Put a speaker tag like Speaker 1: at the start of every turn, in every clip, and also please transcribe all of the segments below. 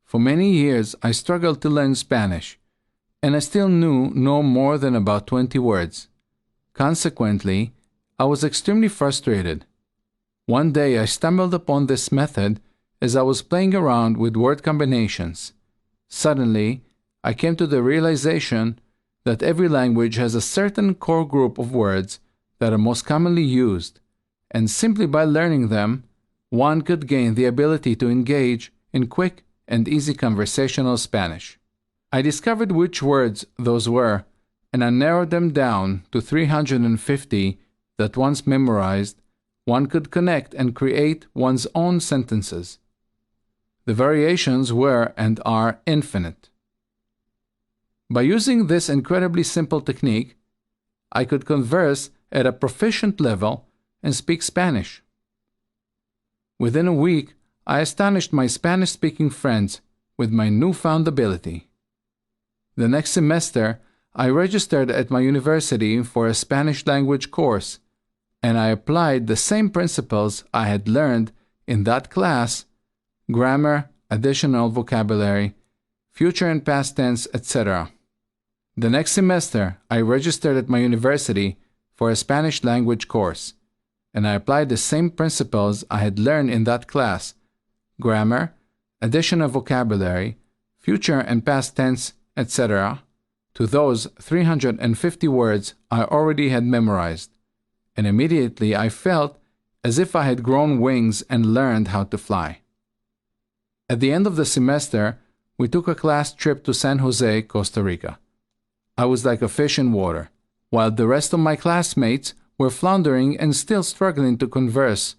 Speaker 1: For many years, I struggled to learn Spanish, and I still knew no more than about 20 words. Consequently, I was extremely frustrated. One day I stumbled upon this method as I was playing around with word combinations. Suddenly, I came to the realization that every language has a certain core group of words that are most commonly used, and simply by learning them, one could gain the ability to engage in quick and easy conversational Spanish. I discovered which words those were, and I narrowed them down to 350 that once memorized, one could connect and create one's own sentences. The variations were and are infinite. By using this incredibly simple technique, I could converse at a proficient level and speak Spanish. Within a week, I astonished my Spanish-speaking friends with my newfound ability. The next semester, I registered at my university for a Spanish language course, and I applied the same principles I had learned in that class: grammar, additional vocabulary, future and past tense, etc. The next semester, I registered at my university for a Spanish language course, and I applied the same principles I had learned in that class: grammar, additional vocabulary, future and past tense, etc., to those 350 words I already had memorized, and immediately I felt as if I had grown wings and learned how to fly. At the end of the semester, we took a class trip to San Jose, Costa Rica. I was like a fish in water, while the rest of my classmates were floundering and still struggling to converse.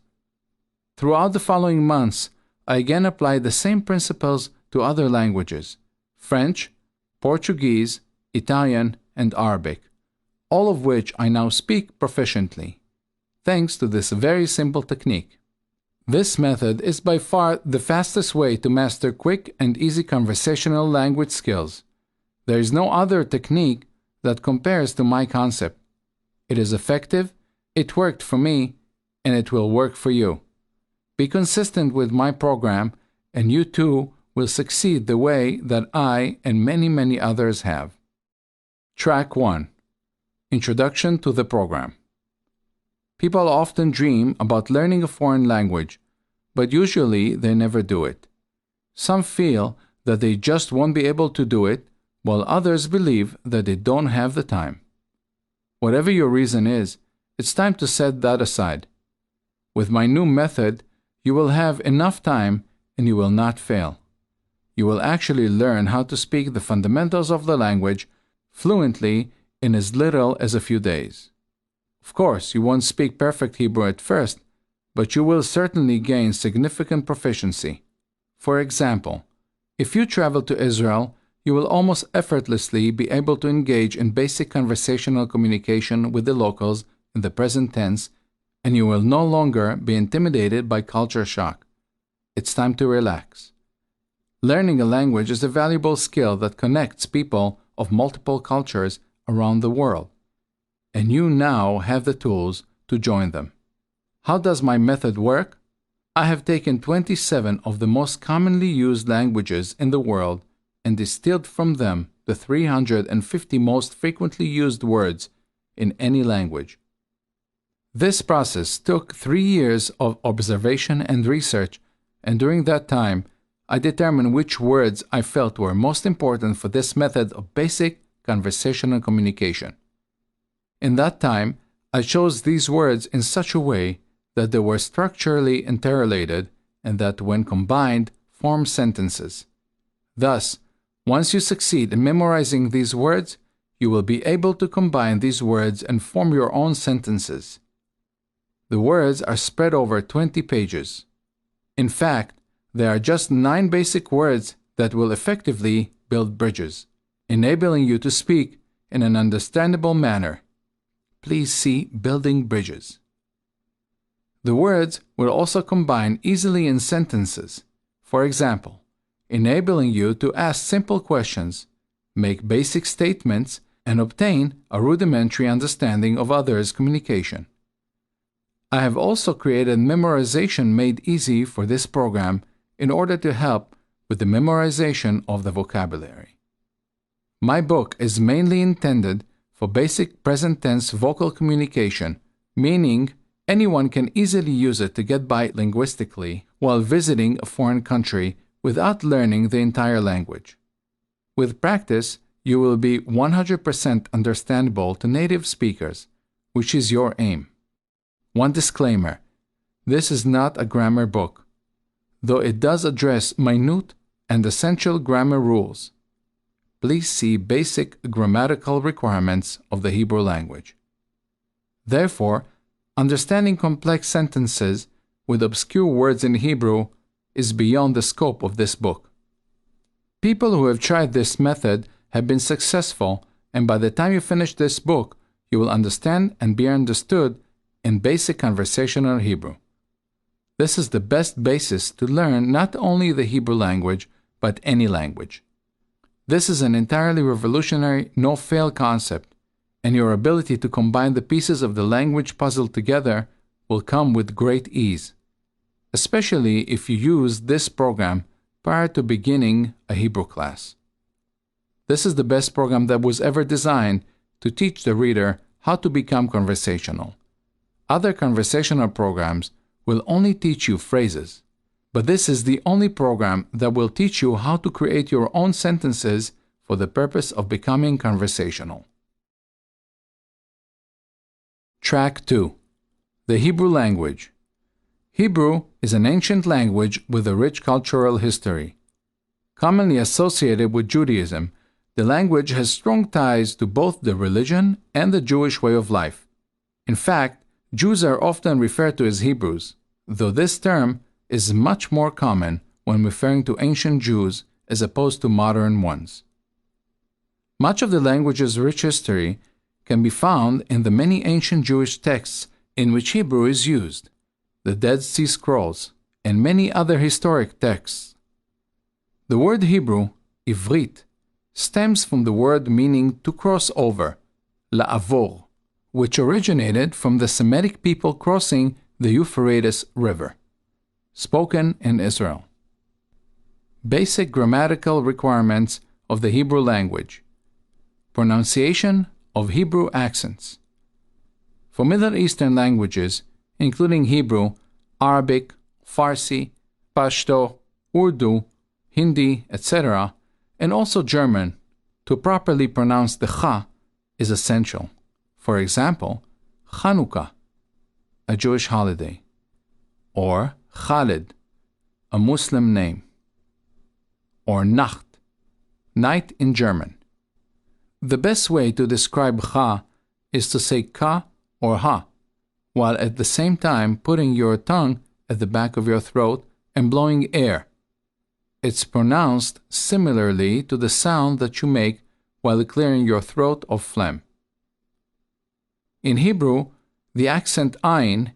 Speaker 1: Throughout the following months, I again applied the same principles to other languages: French, Portuguese, Italian, and Arabic, all of which I now speak proficiently, thanks to this very simple technique. This method is by far the fastest way to master quick and easy conversational language skills. There is no other technique that compares to my concept. It is effective, it worked for me, and it will work for you. Be consistent with my program, and you too will succeed the way that I and many others have. Track 1. Introduction to the program. People often dream about learning a foreign language, but usually they never do it. Some feel that they just won't be able to do it, while others believe that they don't have the time. Whatever your reason is, it's time to set that aside. With my new method, you will have enough time and you will not fail. You will actually learn how to speak the fundamentals of the language fluently in as little as a few days. Of course, you won't speak perfect Hebrew at first, but you will certainly gain significant proficiency. For example, if you travel to Israel, you will almost effortlessly be able to engage in basic conversational communication with the locals in the present tense, and you will no longer be intimidated by culture shock. It's time to relax. Learning a language is a valuable skill that connects people of multiple cultures around the world, and you now have the tools to join them. How does my method work? I have taken 27 of the most commonly used languages in the world and distilled from them the 350 most frequently used words in any language. This process took 3 years of observation and research, and during that time, I determined which words I felt were most important for this method of basic conversational communication. In that time, I chose these words in such a way that they were structurally interrelated and that, when combined, form sentences. Thus, once you succeed in memorizing these words, you will be able to combine these words and form your own sentences. The words are spread over 20 pages. In fact, there are just 9 basic words that will effectively build bridges, enabling you to speak in an understandable manner. Please see Building Bridges. The words will also combine easily in sentences. For example, enabling you to ask simple questions, make basic statements, and obtain a rudimentary understanding of others' communication. I have also created memorization made easy for this program in order to help with the memorization of the vocabulary. My book is mainly intended for basic present tense vocal communication, meaning anyone can easily use it to get by linguistically while visiting a foreign country without learning the entire language. With practice, you will be 100% understandable to native speakers, which is your aim. One disclaimer: this is not a grammar book, though it does address minute and essential grammar rules. Please see basic grammatical requirements of the Hebrew language. Therefore, understanding complex sentences with obscure words in Hebrew is beyond the scope of this book. People who have tried this method have been successful, and by the time you finish this book, you will understand and be understood in basic conversational Hebrew. This is the best basis to learn not only the Hebrew language, but any language. This is an entirely revolutionary no-fail concept, and your ability to combine the pieces of the language puzzle together will come with great ease, especially if you use this program prior to beginning a Hebrew class. This is the best program that was ever designed to teach the reader how to become conversational. Other conversational programs will only teach you phrases, but this is the only program that will teach you how to create your own sentences for the purpose of becoming conversational. Track 2. The Hebrew language. Hebrew is an ancient language with a rich cultural history. Commonly associated with Judaism, the language has strong ties to both the religion and the Jewish way of life. In fact, Jews are often referred to as Hebrews, though this term is much more common when referring to ancient Jews as opposed to modern ones. Much of the language's rich history can be found in the many ancient Jewish texts in which Hebrew is used, the Dead Sea Scrolls, and many other historic texts. The word Hebrew, Ivrit, stems from the word meaning to cross over, la'avor, which originated from the Semitic people crossing the Euphrates River, spoken in Israel. Basic grammatical requirements of the Hebrew language. Pronunciation of Hebrew accents. For Middle Eastern languages, including Hebrew, Arabic, Farsi, Pashto, Urdu, Hindi, etc., and also German, to properly pronounce the Cha is essential. For example, Chanukah, a Jewish holiday, or Khalid, a Muslim name, or Nacht, night in German. The best way to describe Cha is to say Ka or Ha, while at the same time putting your tongue at the back of your throat and blowing air. It's pronounced similarly to the sound that you make while clearing your throat of phlegm. In Hebrew, the accent Ayin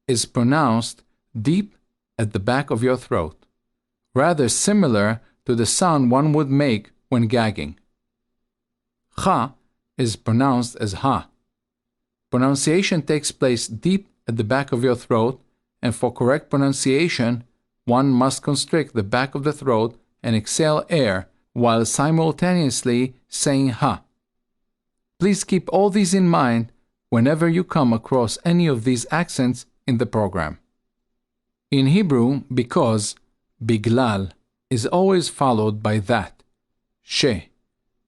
Speaker 1: is pronounced deep at the back of your throat, rather similar to the sound one would make when gagging. Cha is pronounced as Ha. Pronunciation takes place deep at the back of your throat, and for correct pronunciation, one must constrict the back of the throat and exhale air while simultaneously saying Ha. Please keep all these in mind whenever you come across any of these accents in the program. In Hebrew, because, biglal, is always followed by that, she.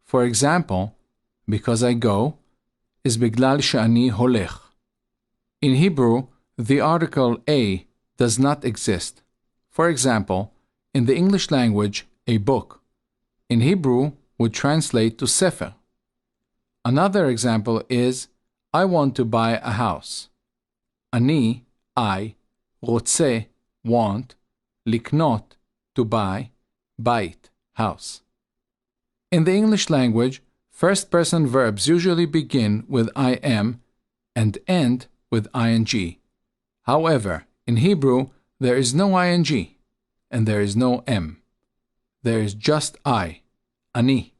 Speaker 1: For example, because I go, is biglal she'ani holech. In Hebrew, the article a does not exist. For example, in the English language, a book, in Hebrew, would translate to sefer. Another example is, I want to buy a house. Ani, I, רוצה, want, liknot, to buy, bait, house. In the English language, first-person verbs usually begin with I am and end with ing. However, in Hebrew, there is no ing and there is no m. There is just I, ani.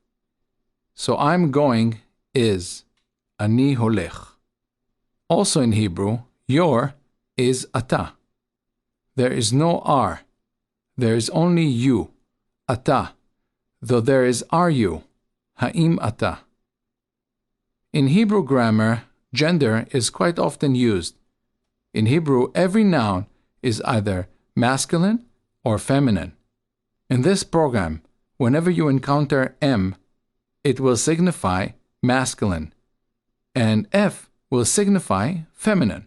Speaker 1: So I'm going is ani holech. Also in Hebrew, your is ata. There is no r. There is only you, ata, though there is are you, ha'im ata. In Hebrew grammar, gender is quite often used. In Hebrew, every noun is either masculine or feminine. In this program, whenever you encounter M, it will signify masculine, and F will signify feminine.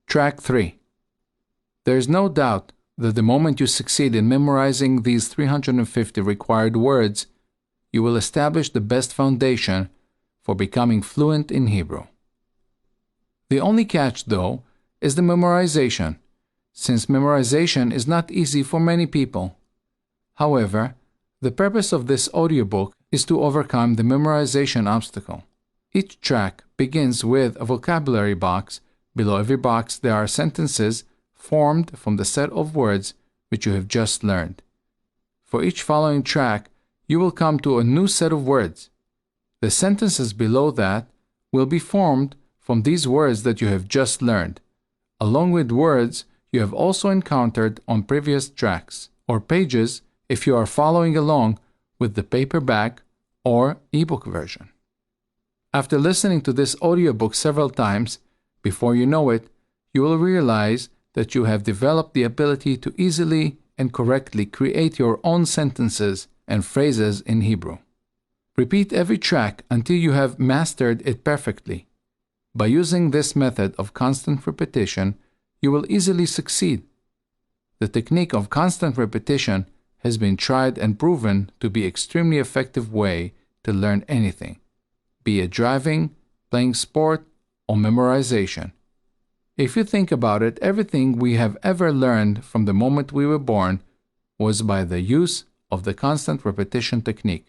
Speaker 1: Track 3. There is no doubt that the moment you succeed in memorizing these 350 required words, you will establish the best foundation for becoming fluent in Hebrew. The only catch, though, is the memorization, since memorization is not easy for many people. However, the purpose of this audiobook is to overcome the memorization obstacle. Each track begins with a vocabulary box. Below every box there are sentences formed from the set of words which you have just learned. For each following track, you will come to a new set of words. The sentences below that will be formed from these words that you have just learned, along with words you have also encountered on previous tracks or pages if you are following along with the paperback or ebook version. After listening to this audiobook several times, before you know it, you will realize that you have developed the ability to easily and correctly create your own sentences and phrases in Hebrew. Repeat every track until you have mastered it perfectly. By using this method of constant repetition, you will easily succeed. The technique of constant repetition has been tried and proven to be an extremely effective way to learn anything, be it driving, playing sport, or memorization. If you think about it, everything we have ever learned from the moment we were born was by the use of the constant repetition technique.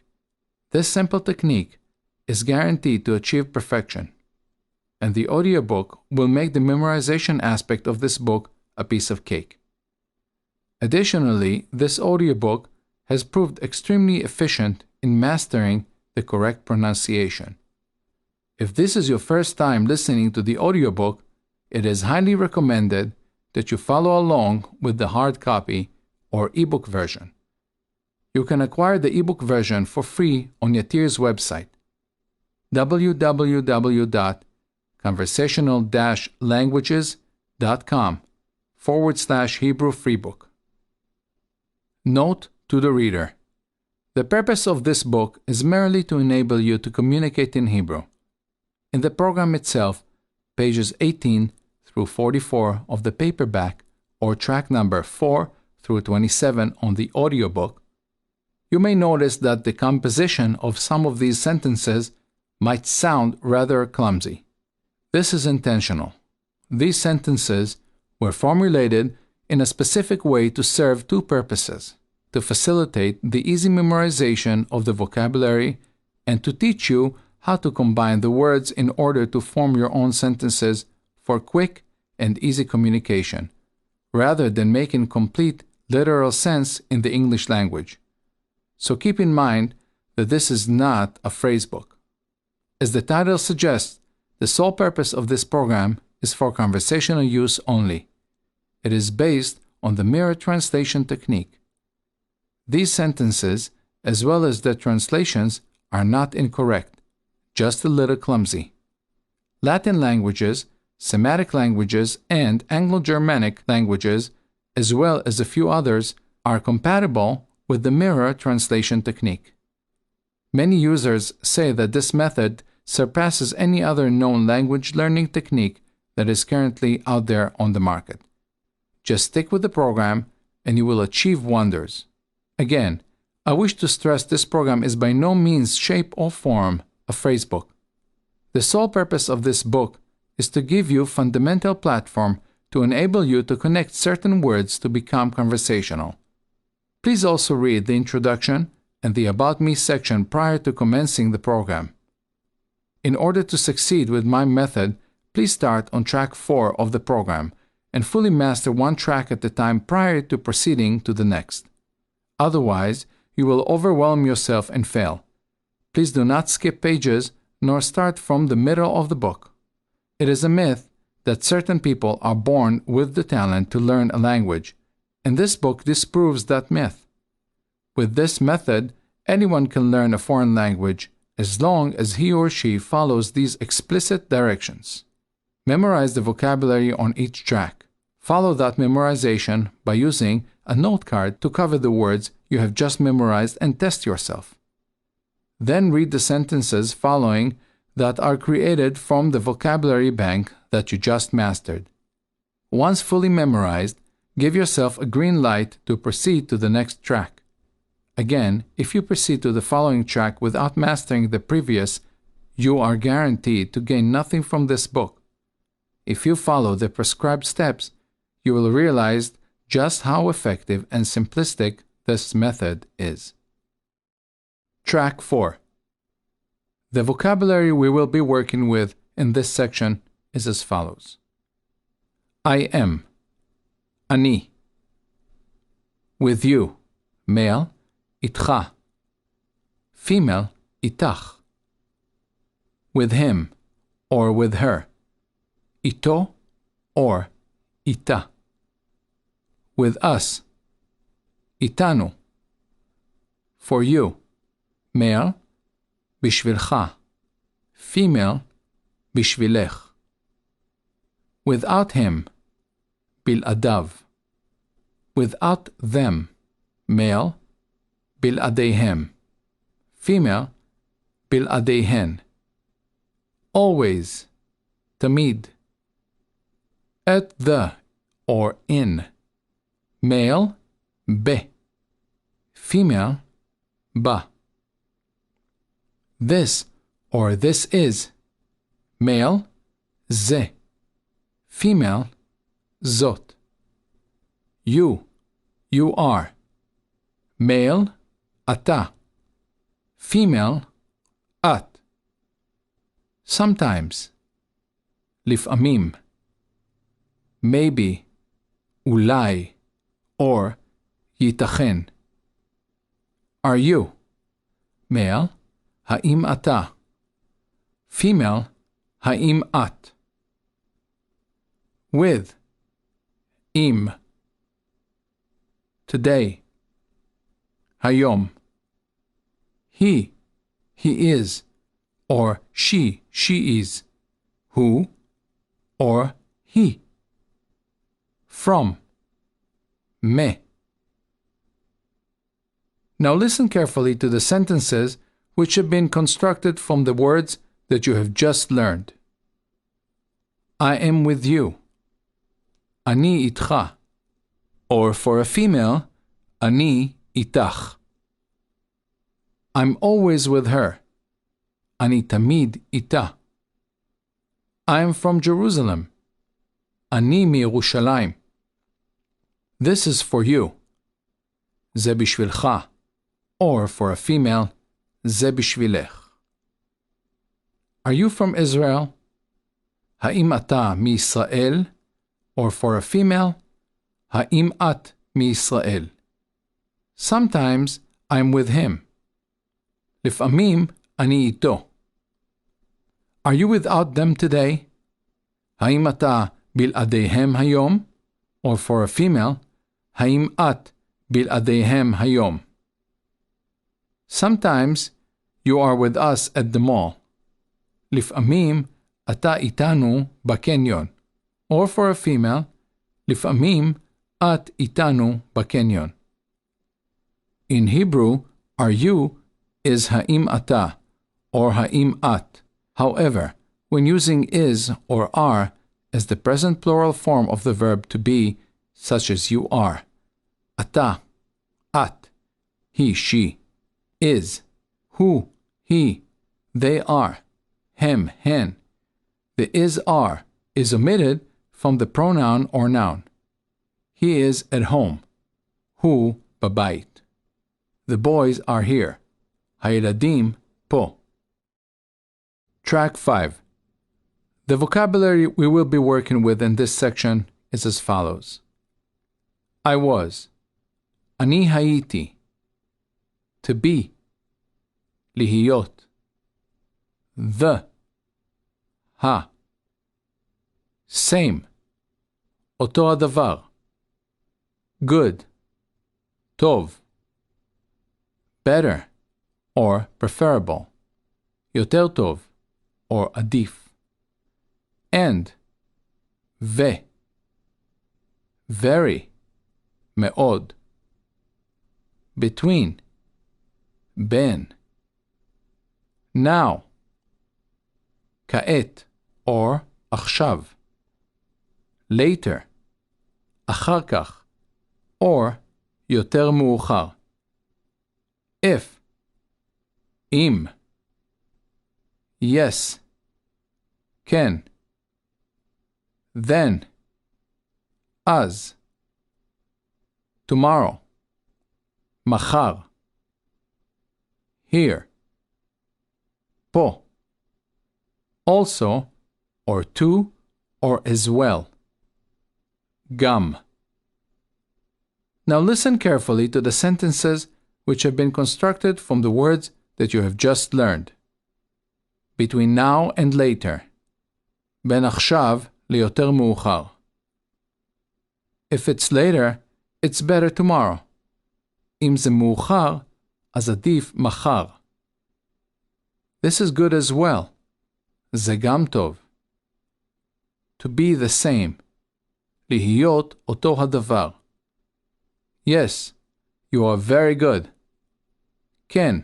Speaker 1: This simple technique is guaranteed to achieve perfection, and the audiobook will make the memorization aspect of this book a piece of cake. Additionally, this audiobook has proved extremely efficient in mastering the correct pronunciation. If this is your first time listening to the audiobook, it is highly recommended that you follow along with the hard copy or ebook version. You can acquire the ebook version for free on Yatir's website, www.conversational-languages.com/Hebrew freebook. Note to the reader: the purpose of this book is merely to enable you to communicate in Hebrew. In the program itself, pages 18 through 44 of the paperback or track number 4 through 27 on the audiobook, you may notice that the composition of some of these sentences might sound rather clumsy. This is intentional. These sentences were formulated in a specific way to serve two purposes: to facilitate the easy memorization of the vocabulary and to teach you how to combine the words in order to form your own sentences for quick and easy communication, rather than making complete literal sense in the English language. So keep in mind that this is not a phrase book. As the title suggests, the sole purpose of this program is for conversational use only. It is based on the mirror translation technique. These sentences, as well as the translations, are not incorrect, just a little clumsy. Latin languages, Semitic languages, and Anglo-Germanic languages, as well as a few others, are compatible with the mirror translation technique. Many users say that this method surpasses any other known language learning technique that is currently out there on the market. Just stick with the program and you will achieve wonders. Again, I wish to stress this program is by no means, shape, or form a phrase book. The sole purpose of this book is to give you a fundamental platform to enable you to connect certain words to become conversational. Please also read the introduction and the About Me section prior to commencing the program. In order to succeed with my method, please start on track 4 of the program and fully master one track at a time prior to proceeding to the next. Otherwise, you will overwhelm yourself and fail. Please do not skip pages nor start from the middle of the book. It is a myth that certain people are born with the talent to learn a language, and this book disproves that myth. With this method, anyone can learn a foreign language as long as he or she follows these explicit directions. Memorize the vocabulary on each track. Follow that memorization by using a note card to cover the words you have just memorized and test yourself. Then read the sentences following that are created from the vocabulary bank that you just mastered. Once fully memorized, give yourself a green light to proceed to the next track. Again, if you proceed to the following track without mastering the previous, you are guaranteed to gain nothing from this book. If you follow the prescribed steps, you will realize just how effective and simplistic this method is. Track 4. The vocabulary we will be working with in this section is as follows. I am, ani. With you, male, itcha. Female, itach. With him or with her, ito or ita. With us, itanu. For you, male, בשבילך. Female, בשבילך. Without him, בלעדיו. Without them, male, בלעדיהם. Female, בלעדיהן. Always, תמיד. At the or in. Male, ב. Female, בה. This or this is. Male, זה. Female, זאת. You are. Male, אתה. Female, את. Sometimes. לפעמים. Maybe, אולי, or ייתכן. Are you? Male, האם אתה? Female, האם את? With, עם. Today. היום. He is, or she is. Who, or he. From. Me. Now listen carefully to the sentences which have been constructed from the words that you have just learned. I am with you. אני איתך. Or for a female, אני איתך. I'm always with her. אני תמיד איתה. I'm from Jerusalem. אני מירושלים. This is for you. זה בשבילך. Or for a female, זה בשבילך. Are you from Israel? האם אתה מישראל? Or for a female, האם את מישראל? Sometimes I'm with him. לפעמים אני איתו. Are you without them today? האם אתה בלעדיהם היום? Or for a female, האם את בלעדיהם היום? Sometimes you are with us at the mall. לפעמים אתה איתנו בקניון. Or for a female, לפעמים את איתנו בקניון. In Hebrew, are you is האם אתה, or האם את. However, when using is or are as the present plural form of the verb to be, such as you are, אתה, את, he, she, is, who, he, they are, him, hen. The is are is omitted from the pronoun or noun. He is at home. הוא בבית. The boys are here. הילדים פה. Track 5. The vocabulary we will be working with in this section is as follows. I was. אני הייתי. To be. להיות. The. ה. Same. אותו הדבר. Good. טוב. better or preferable, יותר טוב or עדיף, and, ו, very, מאוד, between, בין, now, כעת or עכשיו, later, אחר כך, or יותר מאוחר, if, אם, yes, כן, then, אז, tomorrow, מחר, here, פה, also, or to, or as well, גם. Now listen carefully to the sentences which have been constructed from the words that you have just learned. Between now and later. בין עכשיו ליותר מאוחר. If it's later, it's better tomorrow. אם זה מאוחר, אז עדיף מחר. This is good as well. זה גם טוב. To be the same. להיות אותו הדבר. Yes, you are very good. כן,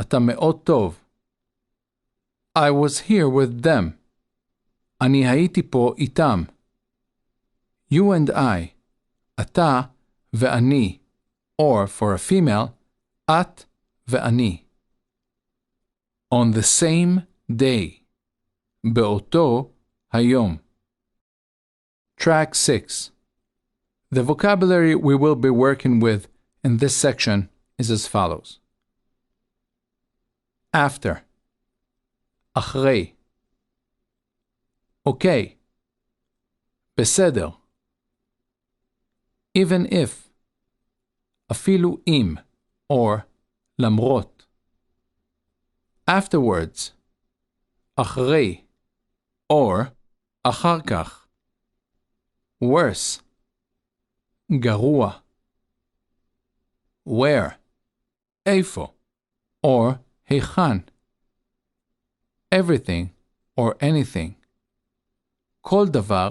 Speaker 1: אתה מאוד טוב. I was here with them. אני הייתי פה איתם. You and I. אתה ואני. Or for a female, את ואני. On the same day. באותו היום. Track 6. The vocabulary we will be working with in this section is as follows. After. אחרי. Okay. בסדר. Even if. אפילו אם, or למרות. Afterwards. אחרי. or אחר כך. Worse. גרוע. Where. איפה. or היכן. Everything or anything. כל דבר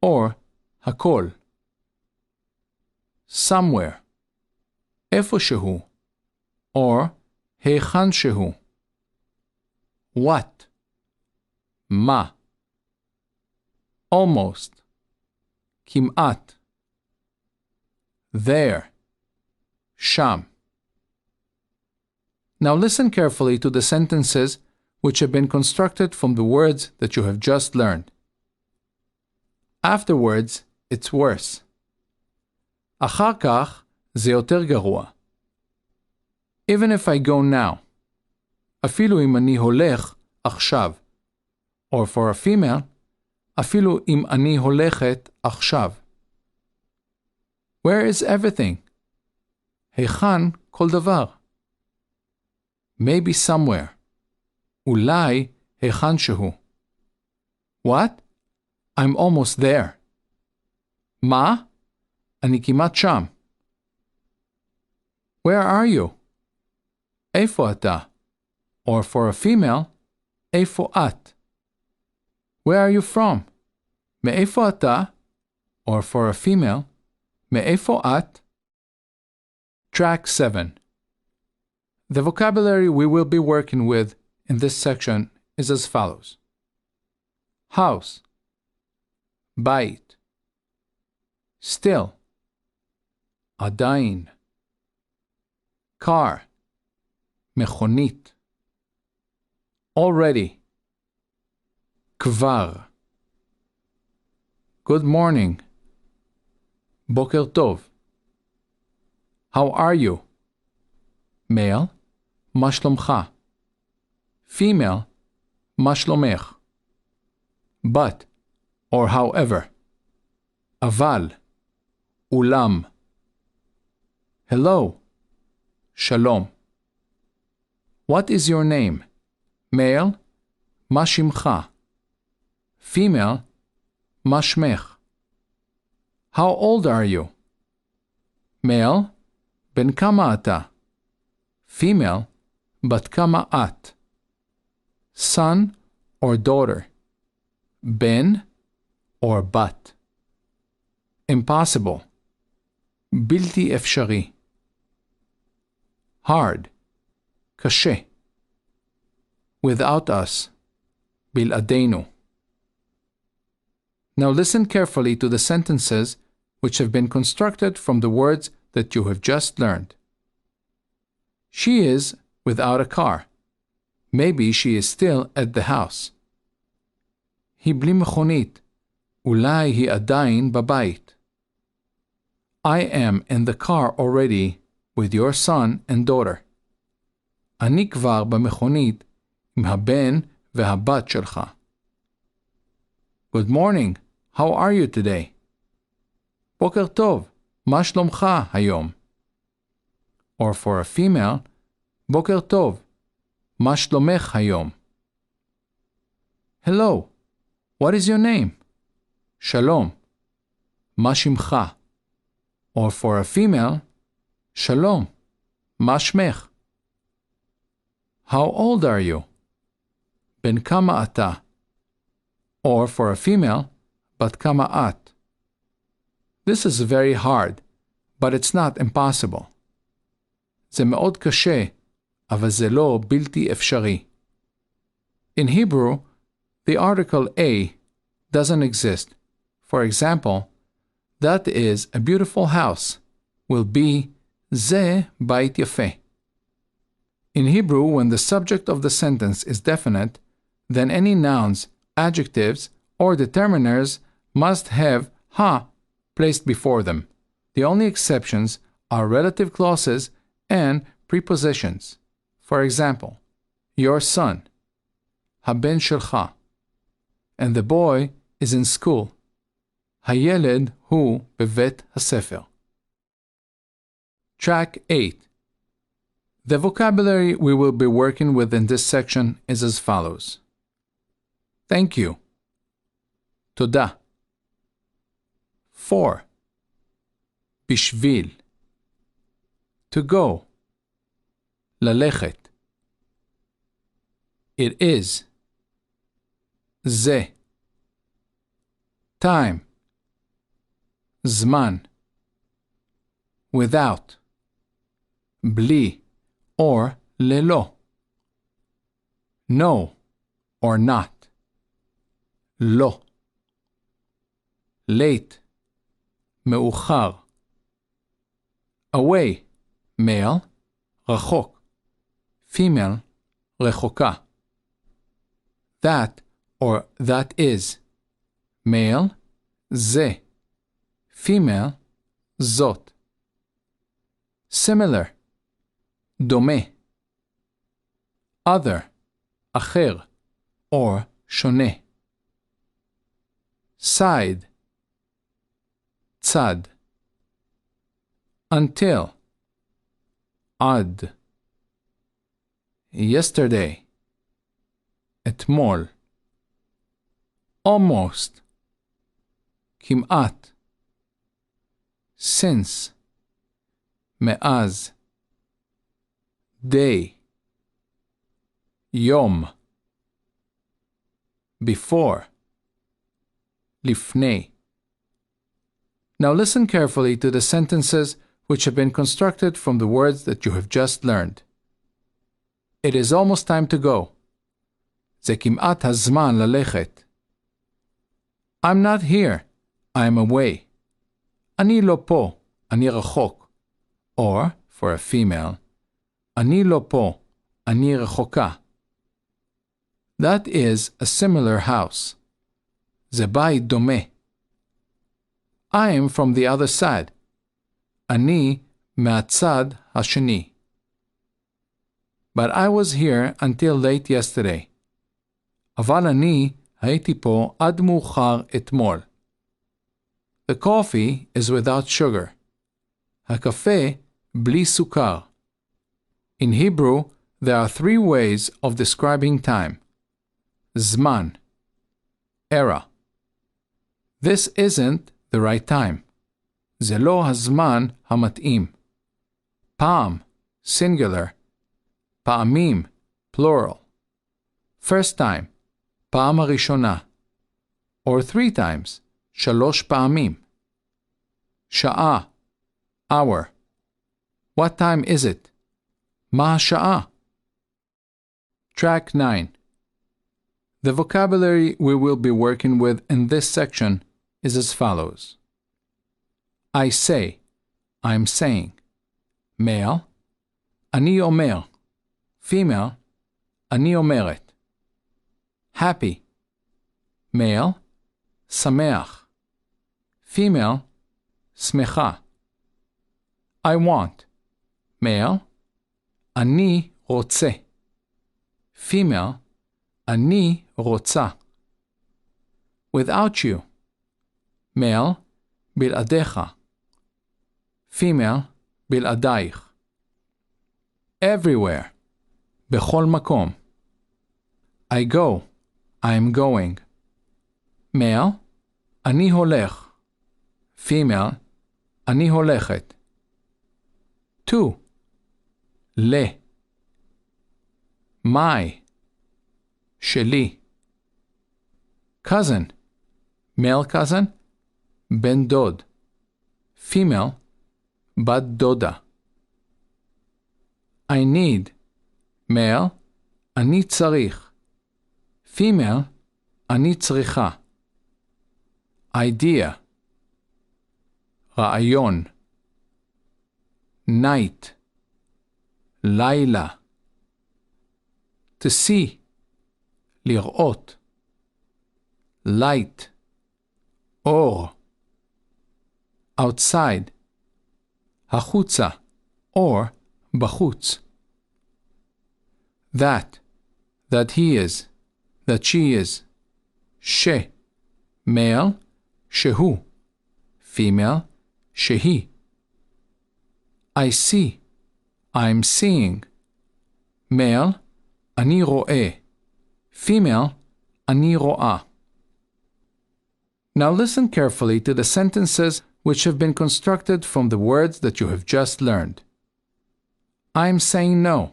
Speaker 1: or הכל. Somewhere. איפשהו. or היכן שהוא. What. מה. Almost. כמעט. There. שם. Now listen carefully to the sentences which have been constructed from the words that you have just learned. Afterwards, it's worse. אחר כך, זה יותר גרוע. Even if I go now. אפילו אם אני הולך עכשיו. Or for a female, אפילו אם אני הולכת עכשיו. Where is everything? היכן כל דבר? Maybe somewhere. אולי היכן שהוא. What? I'm almost there. מה? אני כמעט שם. Where are you? איפה אתה? Or for a female, איפה את? Where are you from? מאיפה אתה? Or for a female, מאיפה את? Track 7. The vocabulary we will be working with in this section is as follows. House. בית. Still. עדיין. Car. מכונית. Already. כבר. Good morning. בוקר טוב. How are you? Male. מה שלומך? Female. מה שלומך? But. Or however. אבל. אולם. Hello. שלום. What is your name? Male. מה שמך? Female. מה שמך? How old are you? Male. בן כמה אתה? Female, בת כמה את? Son or daughter. בן or בת. Impossible. בלתי אפשרי. Hard. קשה. Without us. בלעדינו. Now listen carefully to the sentences which have been constructed from the words that you have just learned. She is without a car. Maybe she is still at the house. היא בלי מכונית. אולי היא עדיין בבית. I am in the car already with your son and daughter. אני כבר במכונית עם הבן והבת שלך. Good morning. How are you today? בוקר טוב. מה שלומך היום? Or for a female, בוקר טוב. מה שלומך היום? Hello. What is your name? שלום. מה שמך? Or for a female, שלום. מה שמך? How old are you? בן כמה אתה? Or for a female, בת כמה את? This is very hard, but it's not impossible. זה מאוד קשה, אבל זה לא בלתי אפשרי. In Hebrew, the article a doesn't exist. For example, that is a beautiful house will be זה בית יפה. In Hebrew, when the subject of the sentence is definite, then any nouns, adjectives, or determiners must have ha placed before them. The only exceptions are relative clauses and prepositions. For example, your son, הבן שלך, and the boy is in school. הילד הוא בבית הספר. Track 8. The vocabulary we will be working with in this section is as follows. Thank you. תודה. For. בשביל. To go. ללכת. It is. זה. Time. זמן. Without. בלי. Or ללא. No. Or not. לא. Late. מאוחר. Away. Male. רחוק. Female. רחוקה. That or that is. Male. זה. Female. זאת. Similar. דומה. Other. אחר. Or שונה. Side. צד. Until. עד. Yesterday. אתמול. Almost. כמעט. Since. מאז. Day. יום. Before. לפני. Now listen carefully to the sentences which have been constructed from the words that you have just learned. It is almost time to go. זה כמעט הזמן ללכת. I'm not here. I'm away. אני לא פה. אני רחוק. Or, for a female, אני לא פה. אני רחוקה. That is a similar house. זה בית דומה. I am from the other side. אני מהצד השני. But I was here until late yesterday. אבל אני הייתי פה עד מאוחר אתמול. The coffee is without sugar. הקפה בלי סוכר. In Hebrew, there are 3 ways of describing time. זמן. Era. This isn't the right time. זה לא הזמן המתאים. פעם, singular, פעמים, plural. First time, פעם הראשונה. Or 3 times, 3 פעמים. שעה, hour. What time is it? מה השעה? Track 9. The vocabulary we will be working with in this section is as follows. I say, I'm saying. Male, אני אומר. Female, אני אומרת. Happy. Male, שמח. Female, שמחה. I want. Male, אני רוצה. Female, אני רוצה. Without you. Male, בלעדיך. Female, בלעדייך. Everywhere. בכל מקום. I go. I'm going. Male, אני הולך. Female, אני הולכת. To. ל. My. שלי. Cousin. Male cousin, בן דוד. Female, בת דודה. I need. Male, אני צריך. Female, אני צריכה. Idea. רעיון. Night. לילה. To see. לראות. Light. אור. Outside. החוצה. Or בחוץ. That. That he is. That she is. ש. Male. שהוא. Female. שהיא. I see. I'm seeing. Male. אני רואה. Female. אני רואה. Now listen carefully to the sentences which have been constructed from the words that you have just learned. I'm saying no.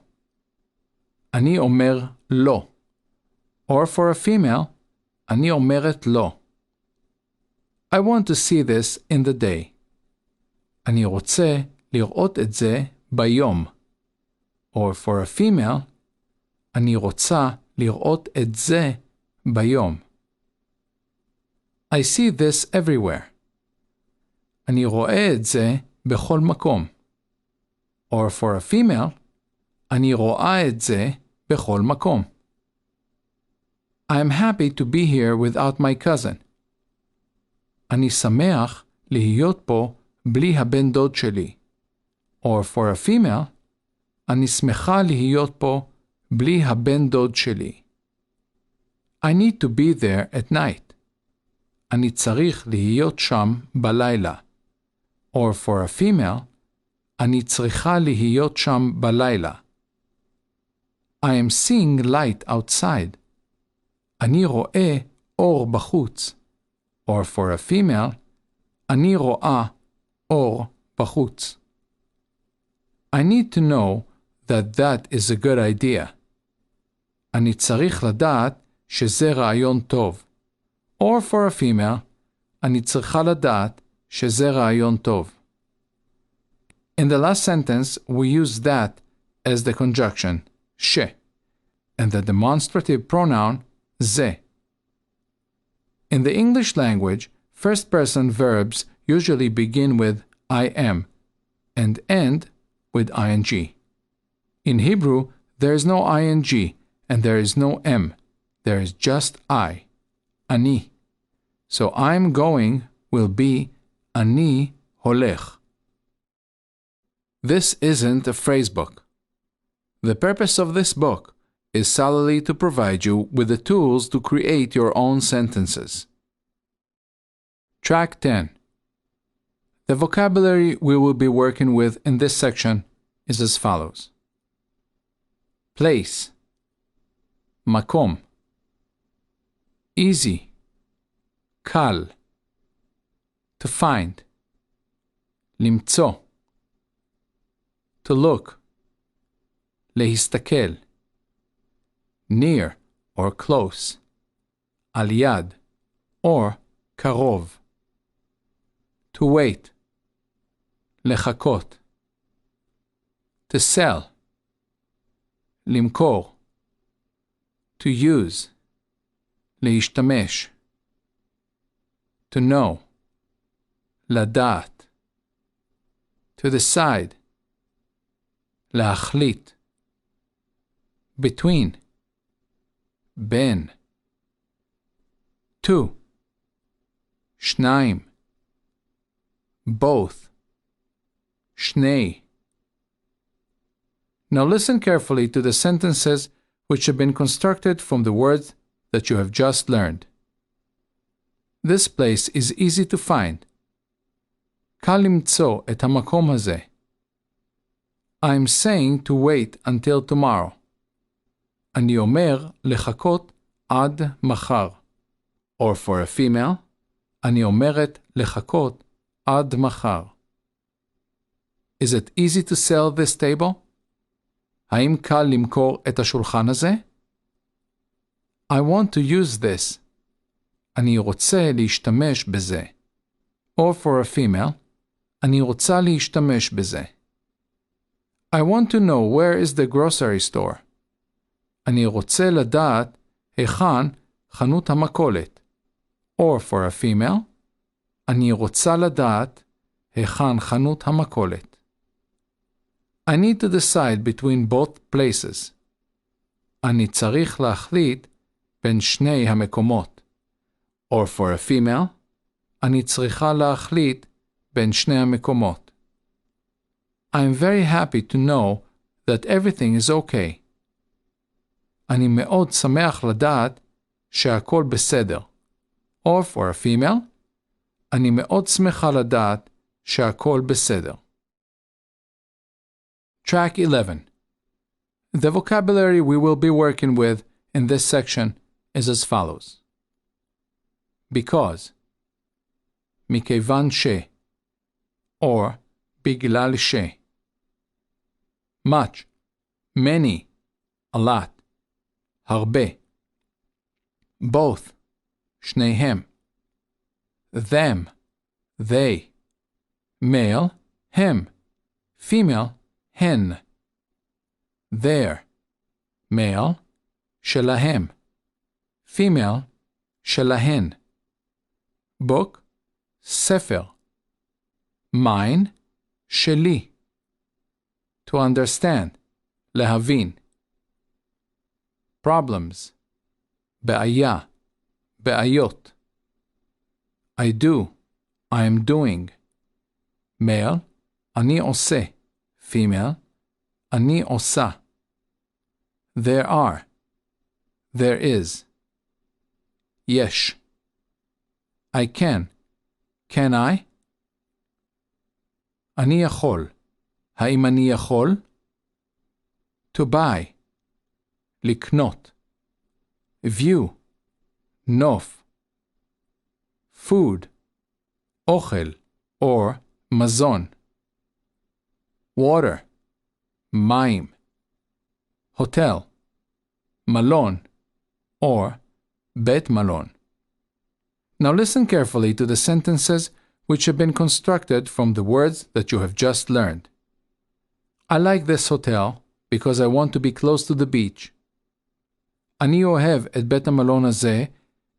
Speaker 1: אני אומר לא. Or for a female, אני אומרת לא. I want to see this in the day. אני רוצה לראות את זה ביום. Or for a female, אני רוצה לראות את זה ביום. I see this everywhere. אני רואה את זה בכל מקום. Or for a female, אני רואה את זה בכל מקום. I am happy to be here without my cousin. אני שמח להיות פה בלי הבן דוד שלי. Or for a female, אני שמחה להיות פה בלי הבן דוד שלי. I need to be there at night. אני צריך להיות שם בלילה. Or for a female, אני צריכה להיות שם בלילה. I am seeing light outside. אני רואה אור בחוץ. Or for a female, אני רואה אור בחוץ. I need to know that is a good idea. אני צריך לדעת שזה רעיון טוב. Or for a female, אני צריכה לדעת שזה רעיון טוב. In the last sentence, we use that as the conjunction, ש, and the demonstrative pronoun, זה. In the English language, first-person verbs usually begin with I am and end with ing. In Hebrew, there is no ing and there is no m. There is just I, ani. So I'm going will be ani holech. This isn't a phrase book. The purpose of this book is solely to provide you with the tools to create your own sentences. Track 10. The vocabulary we will be working with in this section is as follows. Place. Makom. Easy. Kal. To find. Limtso. To look. להסתכל. Near or close. על יד or קרוב. To wait. לחכות. To sell. למכור. To use. להשתמש. To know. לדעת. To decide. להחליט. Between. בין. Two. שניים. Both. שני. Now listen carefully to the sentences which have been constructed from the words that you have just learned. This place is easy to find. קל למצוא את המקום הזה. I'm saying to wait until tomorrow. אני אומר לחכות עד מחר. Or for a female, אני אומרת לחכות עד מחר. Is it easy to sell this table? האם קל למכור את השולחן הזה? I want to use this. אני רוצה להשתמש בזה. Or for a female, אני רוצה להשתמש בזה. I want to know where is the grocery store. אני רוצה לדעת היכן חנות המכולת. Or for a female, אני רוצה לדעת היכן חנות המכולת. I need to decide between both places. אני צריך להחליט בין שני המקומות. Or for a female, אני צריכה להחליט בין שני המקומות. I'm very happy to know that everything is okay. אני מאוד שמח לדעת שהכל בסדר. Or for a female, אני מאוד שמחה לדעת שהכל בסדר. Track 11. The vocabulary we will be working with in this section is as follows. Because. מכיוון ש. Or בגלל ש. Much. Many. A lot. הרבה. Both. שניהם. Them. They. Male. him. Female. hen. Their. Male. שלהם. Female. שלהן. Book. ספר. Mine. שלי. To understand. להבין. Problems. בעיה. בעיות. I do. I am doing. Male. אני עושה. Female. אני עושה. There are. There is. יש. I can. Can I? אני יכול. האם אני יכול? To buy. לקנות. View. נוף. Food. אוכל. or מזון. Water. מים. Hotel. מלון. or בית מלון. Now listen carefully to the sentences which have been constructed from the words that you have just learned. I like this hotel because I want to be close to the beach. אני אוהב את בית המלון הזה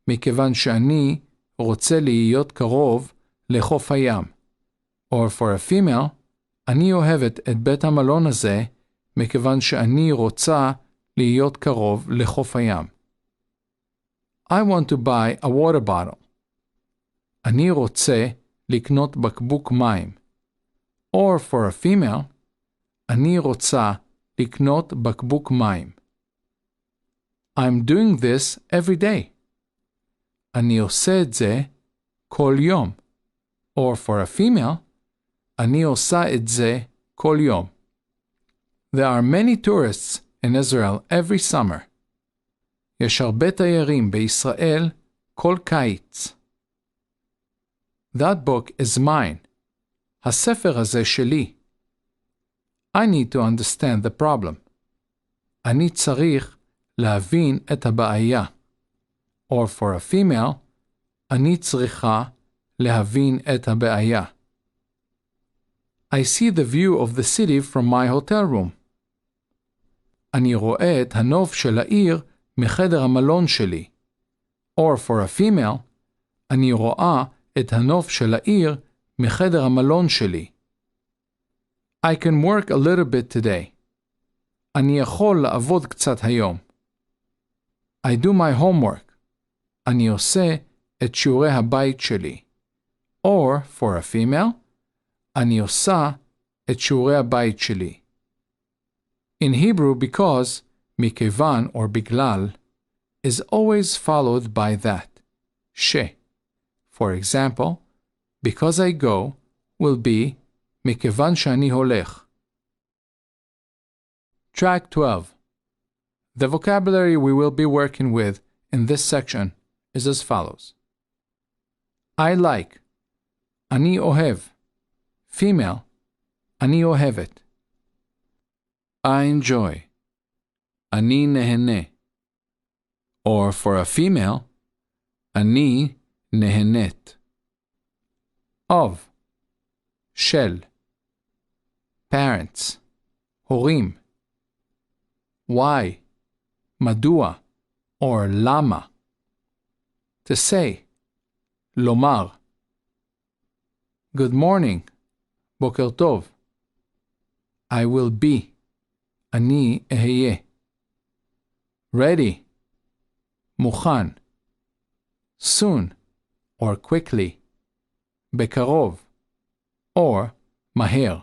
Speaker 1: מכיוון שאני רוצה להיות קרוב לחוף הים. Or for a female, אני אוהבת את בית המלון הזה מכיוון שאני רוצה להיות קרוב לחוף הים. I want to buy a water bottle. אני רוצה לקנות בקבוק מים. Or for a female, אני רוצה לקנות בקבוק מים. I'm doing this every day. אני עושה את זה כל יום. Or for a female, אני עושה את זה כל יום. There are many tourists in Israel every summer. יש הרבה תיירים בישראל כל קיץ. That book is mine. הספר הזה שלי. I need to understand the problem. אני צריך להבין את הבעיה. Or for a female, אני צריכה להבין את הבעיה. I see the view of the city from my hotel room. אני רואה את הנוף של העיר מחדר המלון שלי. Or for a female, אני רואה את הנוף של העיר מחדר המלון שלי. I can work a little bit today. אני יכול לעבוד קצת היום. I do my homework. אני עושה את שיעורי הבית שלי. Or for a female, אני עושה את שיעורי הבית שלי. In Hebrew, because, מכיוון or בגלל, is always followed by that, ש. For example, because I go will be מכיוון שאני הולך. Track 12. The vocabulary we will be working with in this section is as follows. I like, אני אוהב. Female, אני אוהבת. I enjoy, אני נהנה. Or for a female, אני נהנית. Of, של. Parents, הורים. Why, מדוע, or למה. To say, לומר. Good morning, בוקר טוב. I will be, אני אהיה. Ready, מוכן. Soon, or quickly. בקרוב, or מהר.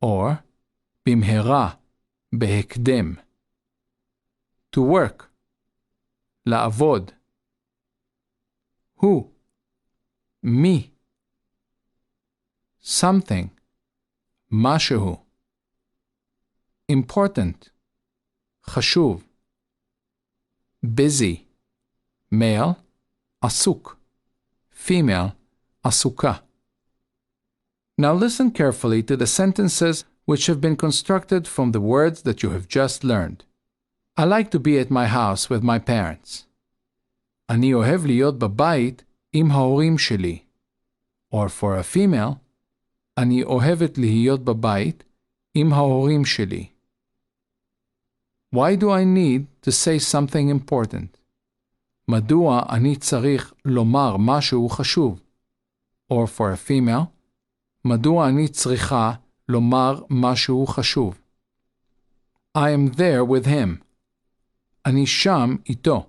Speaker 1: Or במהרה, בהקדם. To work, לעבוד. Who, מי. Something, משהו. Important, חשוב. Busy, male, עסוק. Female, עסוקה. Now listen carefully to the sentences which have been constructed from the words that you have just learned. I like to be at my house with my parents. אני אוהב להיות בבית עם ההורים שלי. Or for a female, אני אוהבת להיות בבית עם ההורים שלי. Why do I need to say something important? מדוע אני צריך לומר משהו חשוב? Or for a female, מדוע אני צריכה לומר משהו חשוב? I am there with him. אני שם איתו.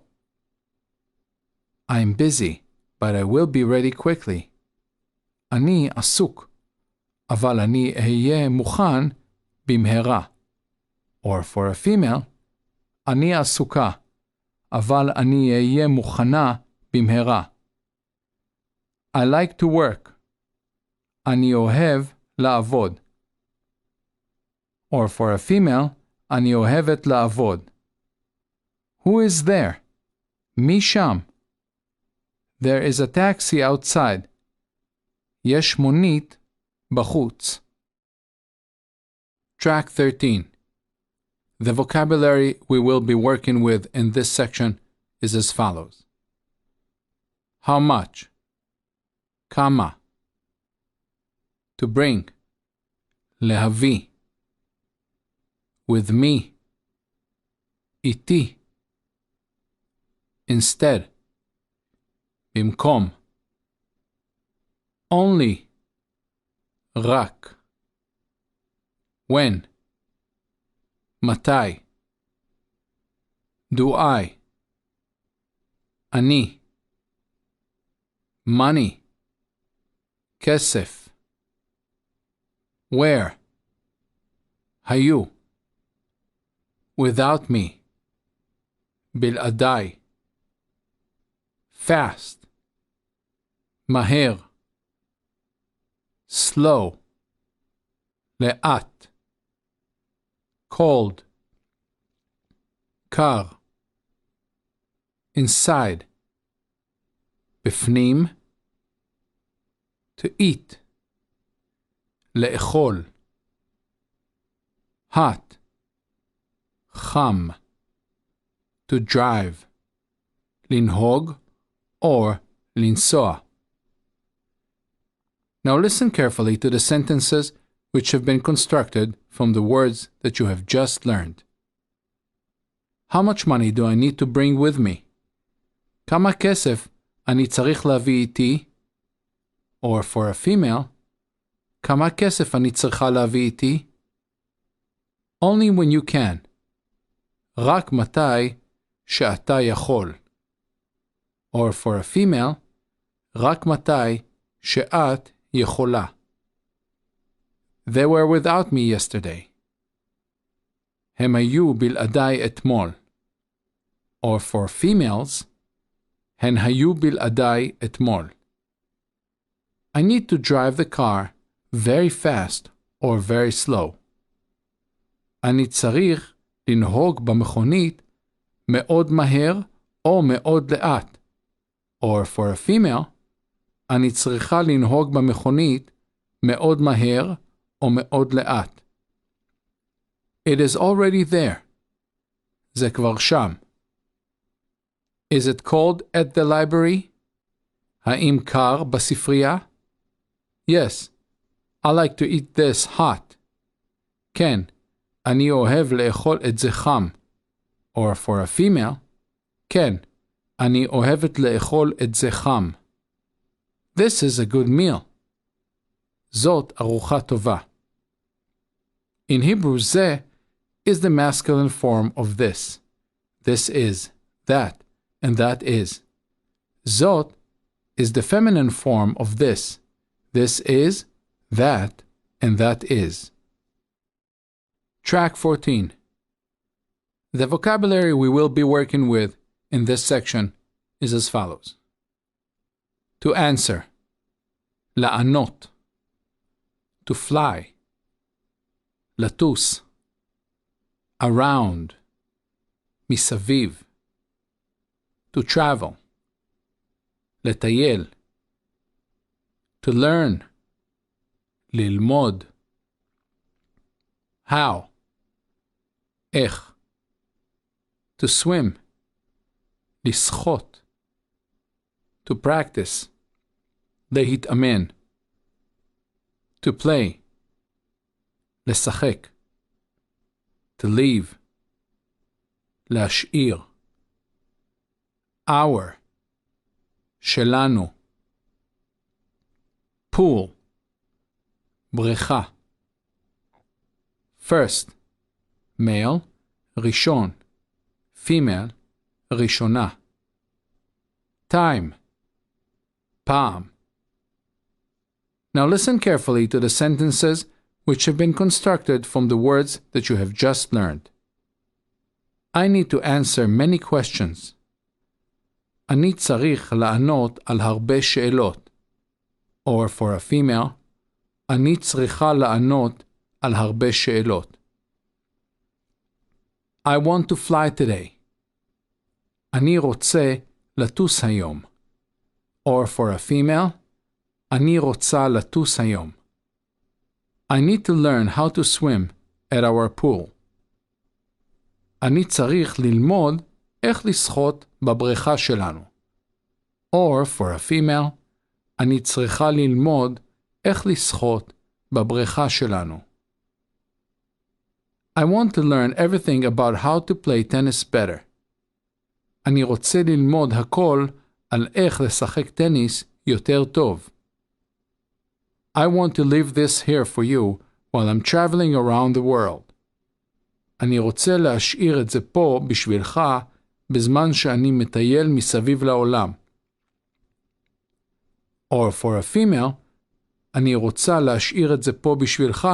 Speaker 1: I am busy, but I will be ready quickly. אני עסוק, אבל אני אהיה מוכן במהרה. Or for a female, אני עסוקה, אבל אני אהיה מוכנה במהרה. I like to work. אני אוהב לעבוד. Or for a female, אני אוהבת לעבוד. Who is there? מי שם? There is a taxi outside. יש מונית בחוץ. Track 13. The vocabulary we will be working with in this section is as follows. How much? כמה. To bring. להביא. With me. איתי. Instead. במקום. Only. רק. When. מתי. Do I. אני. Money. כסף. Where. היו. Without me. בלעדיי. Fast. מהר. Slow. לאט. Cold. קר. Inside. בפנים. To eat. לאכול. Hot. חם. To drive. לנהוג or לנסוע. Now listen carefully to the sentences which have been constructed from the words that you have just learned. How much money do I need to bring with me? כמה כסף אני צריך להביא איתי? Or for a female, כמה כסף אני צריכה להביא איתי? Only when you can. רק מתי שאתה יכול. Or for a female, רק מתי שאת יכולה. They were without me yesterday. הם היו בלעדיי אתמול. Or for females, הן היו בלעדיי אתמול. I need to drive the car very fast or very slow. אני צריך לנהוג במכונית מאוד מהר או מאוד לאט. Or for a female, אני צריכה לנהוג במכונית מאוד מהר או מאוד לאט. It is already there. זה כבר שם. Is it cold at the library? האם קר בספרייה? Yes, I like to eat this hot. כן, אני אוהב לאכול את זה חם. Or for a female, כן, אני אוהבת לאכול את זה חם. This is a good meal. זאת ארוחה טובה. In Hebrew, זה is the masculine form of this. This is, that, and that is. זאת is the feminine form of this. This is, that, and that is. Track 14. The vocabulary we will be working with in this section is as follows. To answer. לענות. To fly. לטוס. Around. מסביב. To travel. לטייל. To learn. ללמוד. How. איך. To swim. לשחות. To practice. להתאמן. To play. לשחק. To leave. להשאיר. Our. שלנו. Pool. בריכה. First. Male. ראשון. Female. ראשונה. Time. פעם. Now listen carefully to the sentences which have been constructed from the words that you have just learned. I need to answer many questions. אני צריך לענות על הרבה שאלות. Or for a female, אני צריכה לענות על הרבה שאלות. I want to fly today. אני רוצה לטוס היום. Or for a female, אני רוצה לטוס היום. I need to learn how to swim at our pool. אני צריך ללמוד איך לשחות בבריכה שלנו. Or for a female, אני צריכה ללמוד איך לשחות בבריכה שלנו. I want to learn everything about how to play tennis better. אני רוצה ללמוד הכל על איך לשחק טניס יותר טוב. I want to leave this here for you while I'm traveling around the world. אני רוצה להשאיר את זה פה בשבילך בזמן שאני מטייל מסביב לעולם. Or for a female, אני רוצה להשאיר את זה פה בשבילך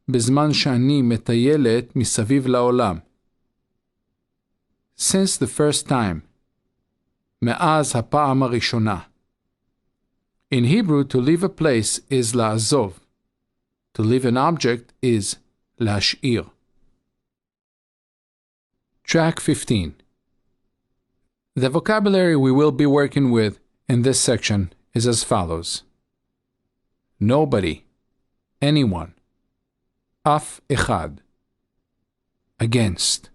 Speaker 1: בזמן שאני מטיילת מסביב לעולם. Since the first time. מאז הפעם הראשונה. In Hebrew, to leave a place is לעזוב. To leave an object is להשאיר. Track 15. The vocabulary we will be working with in this section is as follows. Nobody. Anyone. אף אחד. Against.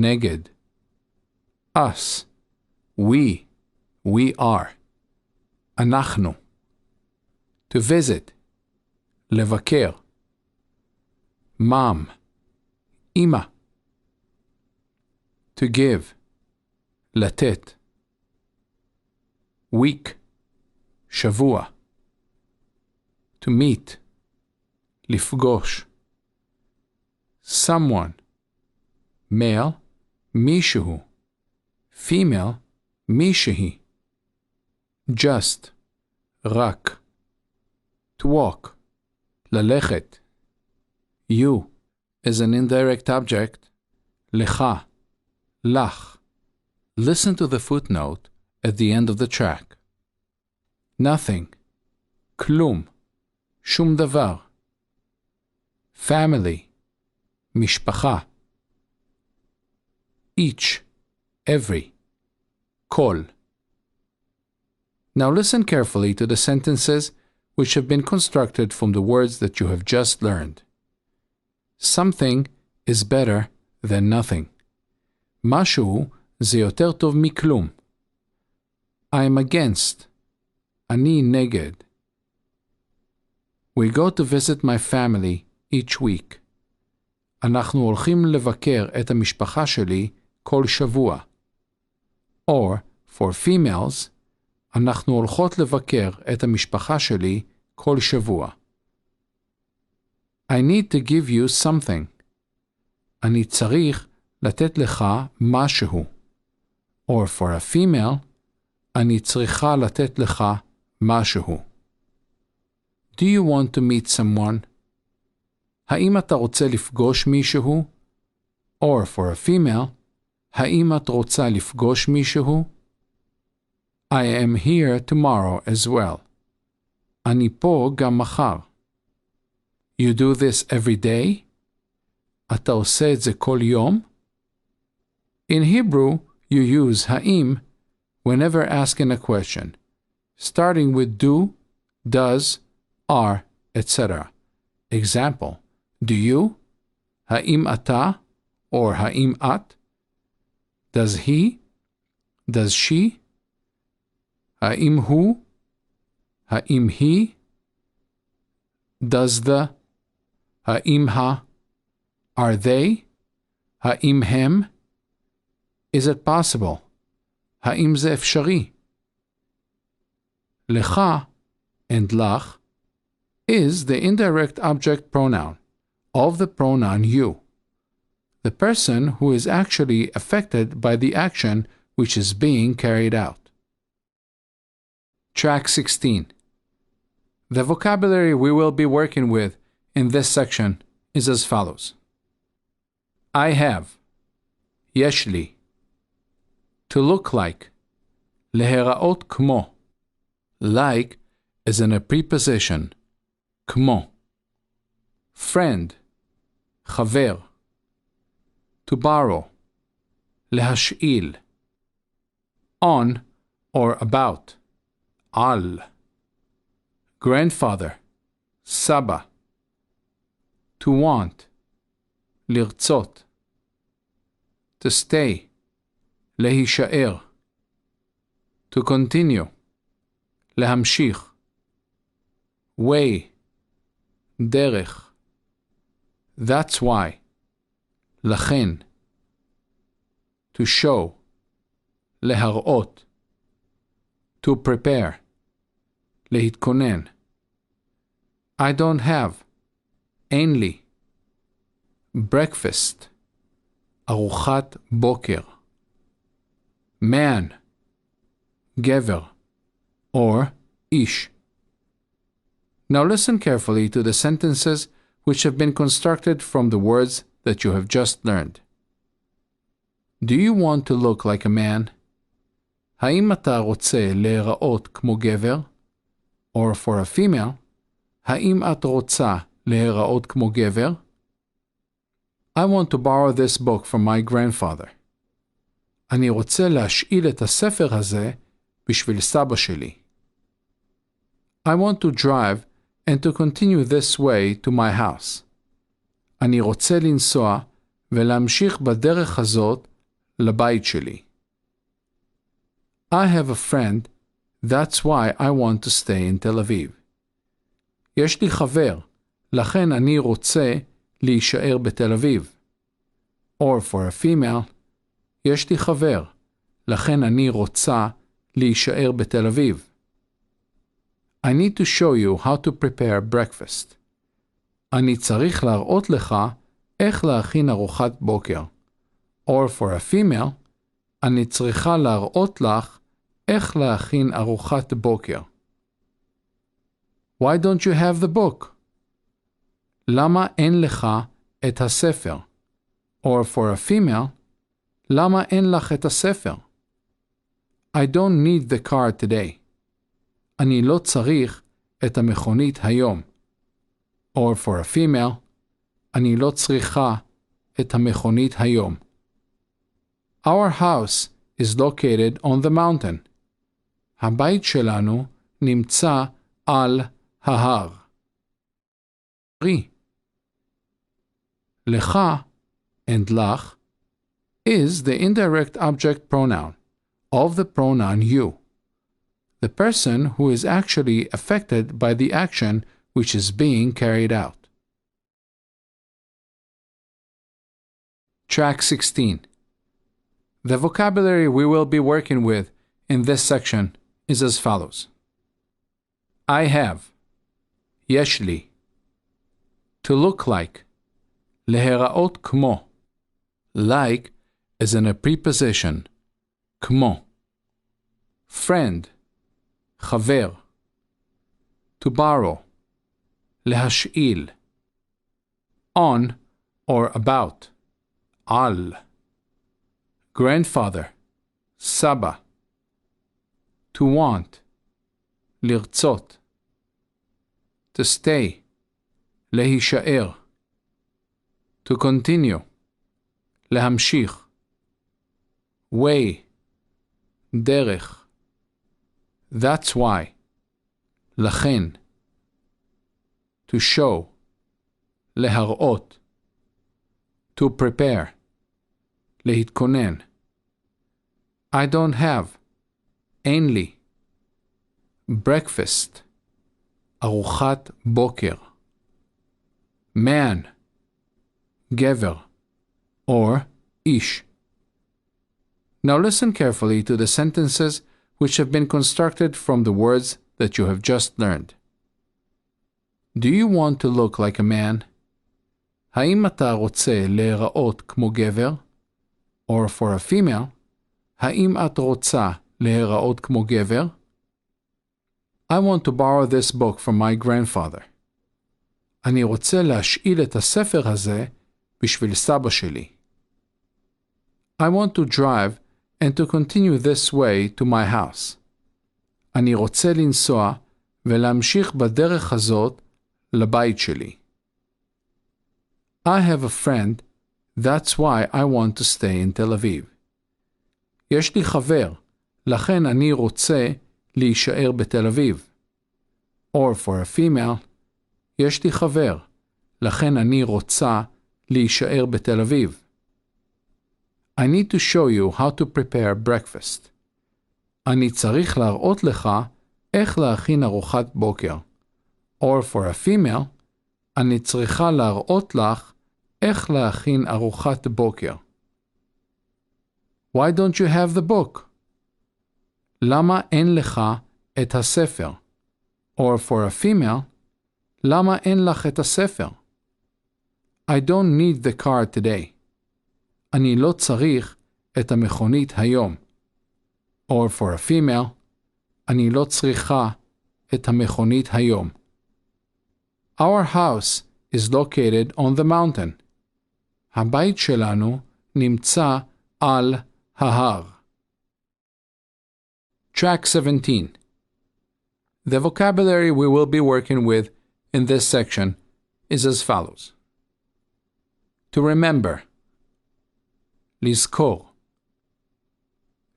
Speaker 1: נגד. Us, we are. אנחנו. To visit, לבקר. Mom, אמא. To give, לתת. Week, שבוע. To meet, לפגוש. Someone, male, מישהו. Female, מישהי. Just, רק. To walk, ללכת. You is an indirect object. לך, לך. Listen to the footnote at the end of the track. Nothing, כלום, שום דבר. Family, משפחה. Each, every, כל. Now listen carefully to the sentences which have been constructed from the words that you have just learned. Something is better than nothing. משהו זה יותר טוב מכלום. I am against. אני נגד. We go to visit my family each week. אנחנו הולכים לבקר את המשפחה שלי כל שבוע. Or, for females, אנחנו הולכות לבקר את המשפחה שלי כל שבוע. I need to give you something. אני צריך לתת לך משהו. Or for a female, אני צריכה לתת לך משהו. Do you want to meet someone? האם אתה רוצה לפגוש מישהו? Or for a female, האם את רוצה לפגוש מישהו? I am here tomorrow as well. אני פה גם מחר. You do this every day? אתה עושה את זה כל יום? In Hebrew, you use האם whenever asking a question, starting with do, does, are, etc. Example, do you? האם אתה? Or האם את? Does he? Does she? האם הוא? האם היא? Does the? האם ה? Are they? האם הם? Is it possible? האם זה אפשרי? לך and לך is the indirect object pronoun of the pronoun you, the person who is actually affected by the action which is being carried out. Track 16. The vocabulary we will be working with in this section is as follows. I have, יש לי. To look like, להיראות כמו. Like is in a preposition, כמו. Friend, חבר. To borrow, להשאיל. On or about, על. Grandfather, סבא. To want, לרצות. To stay, להישאר. To continue, להמשיך. Way, דרך. That's why, לכן. To show, להראות. To prepare, להתכונן. I don't have, אין לי. Breakfast, ארוחת בוקר. Man, גבר, or איש. Now listen carefully to the sentences which have been constructed from the words that you have just learned. Do you want to look like a man? האם אתה רוצה להיראות כמו גבר? Or for a female, האם את רוצה להיראות כמו גבר? I want to borrow this book from my grandfather. אני רוצה להשאיל את הספר הזה בשביל סבא שלי. I want to drive and to continue this way to my house. אני רוצה לנסוע ולהמשיך בדרך הזאת לבית שלי. I have a friend, that's why I want to stay in Tel Aviv. יש לי חבר, לכן אני רוצה להישאר בתל אביב. Or for a female, יש לי חבר, לכן אני רוצה להישאר בתל אביב. I need to show you how to prepare breakfast. אני צריך להראות לך איך להכין ארוחת בוקר. Or for a female, אני צריכה להראות לך איך להכין ארוחת בוקר. Why don't you have the book? למה אין לך את הספר? Or for a female, למה אין לך את הספר? I don't need the car today. אני לא צריך את המכונית היום. Or for a female, אני לא צריכה את המכונית היום. Our house is located on the mountain. הבית שלנו נמצא על ההר. לך and לך is the indirect object pronoun of the pronoun you, the person who is actually affected by the action which is being carried out. Track 16. The vocabulary we will be working with in this section is as follows. I have, יש לי. To look like, להיראות כמו. Like is in a preposition, כמו. Friend, חבר. To borrow, להשאיל. On or about, על. Grandfather, סבא. To want, לרצות. To stay, להישאר. To continue, להמשיך. Way, דרך. That's why, לכן. To show, להראות. To prepare, להתכונן. I don't have, אין לי. Breakfast, ארוחת בוקר. Man, גבר, or איש. Now listen carefully to the sentences which have been constructed from the words that you have just learned. Do you want to look like a man? האם אתה רוצה להיראות כמו גבר? Or for a female, האם את רוצה להיראות כמו גבר? I want to borrow this book from my grandfather. אני רוצה להשאיל את הספר הזה בשביל סבא שלי. I want to drive and to continue this way to my house. אני רוצה לנסוע ולהמשיך בדרך הזאת לבית שלי. I have a friend, that's why I want to stay in Tel Aviv. יש לי חבר, לכן אני רוצה להישאר בתל אביב. Or for a female, יש לי חבר, לכן אני רוצה להישאר בתל אביב. I need to show you how to prepare breakfast. אני צריך להראות לך איך להכין ארוחת בוקר. Or for a female, אני צריכה להראות לך איך להכין ארוחת בוקר. Why don't you have the book? למה אין לך את הספר? Or for a female, למה אין לך את הספר? I don't need the car today. אני לא צריך את המכונית היום. Or for a female, אני לא צריכה את המכונית היום. Our house is located on the mountain. הבית שלנו נמצא על ההר. Track 17. The vocabulary we will be working with in this section is as follows. To remember, לזכור.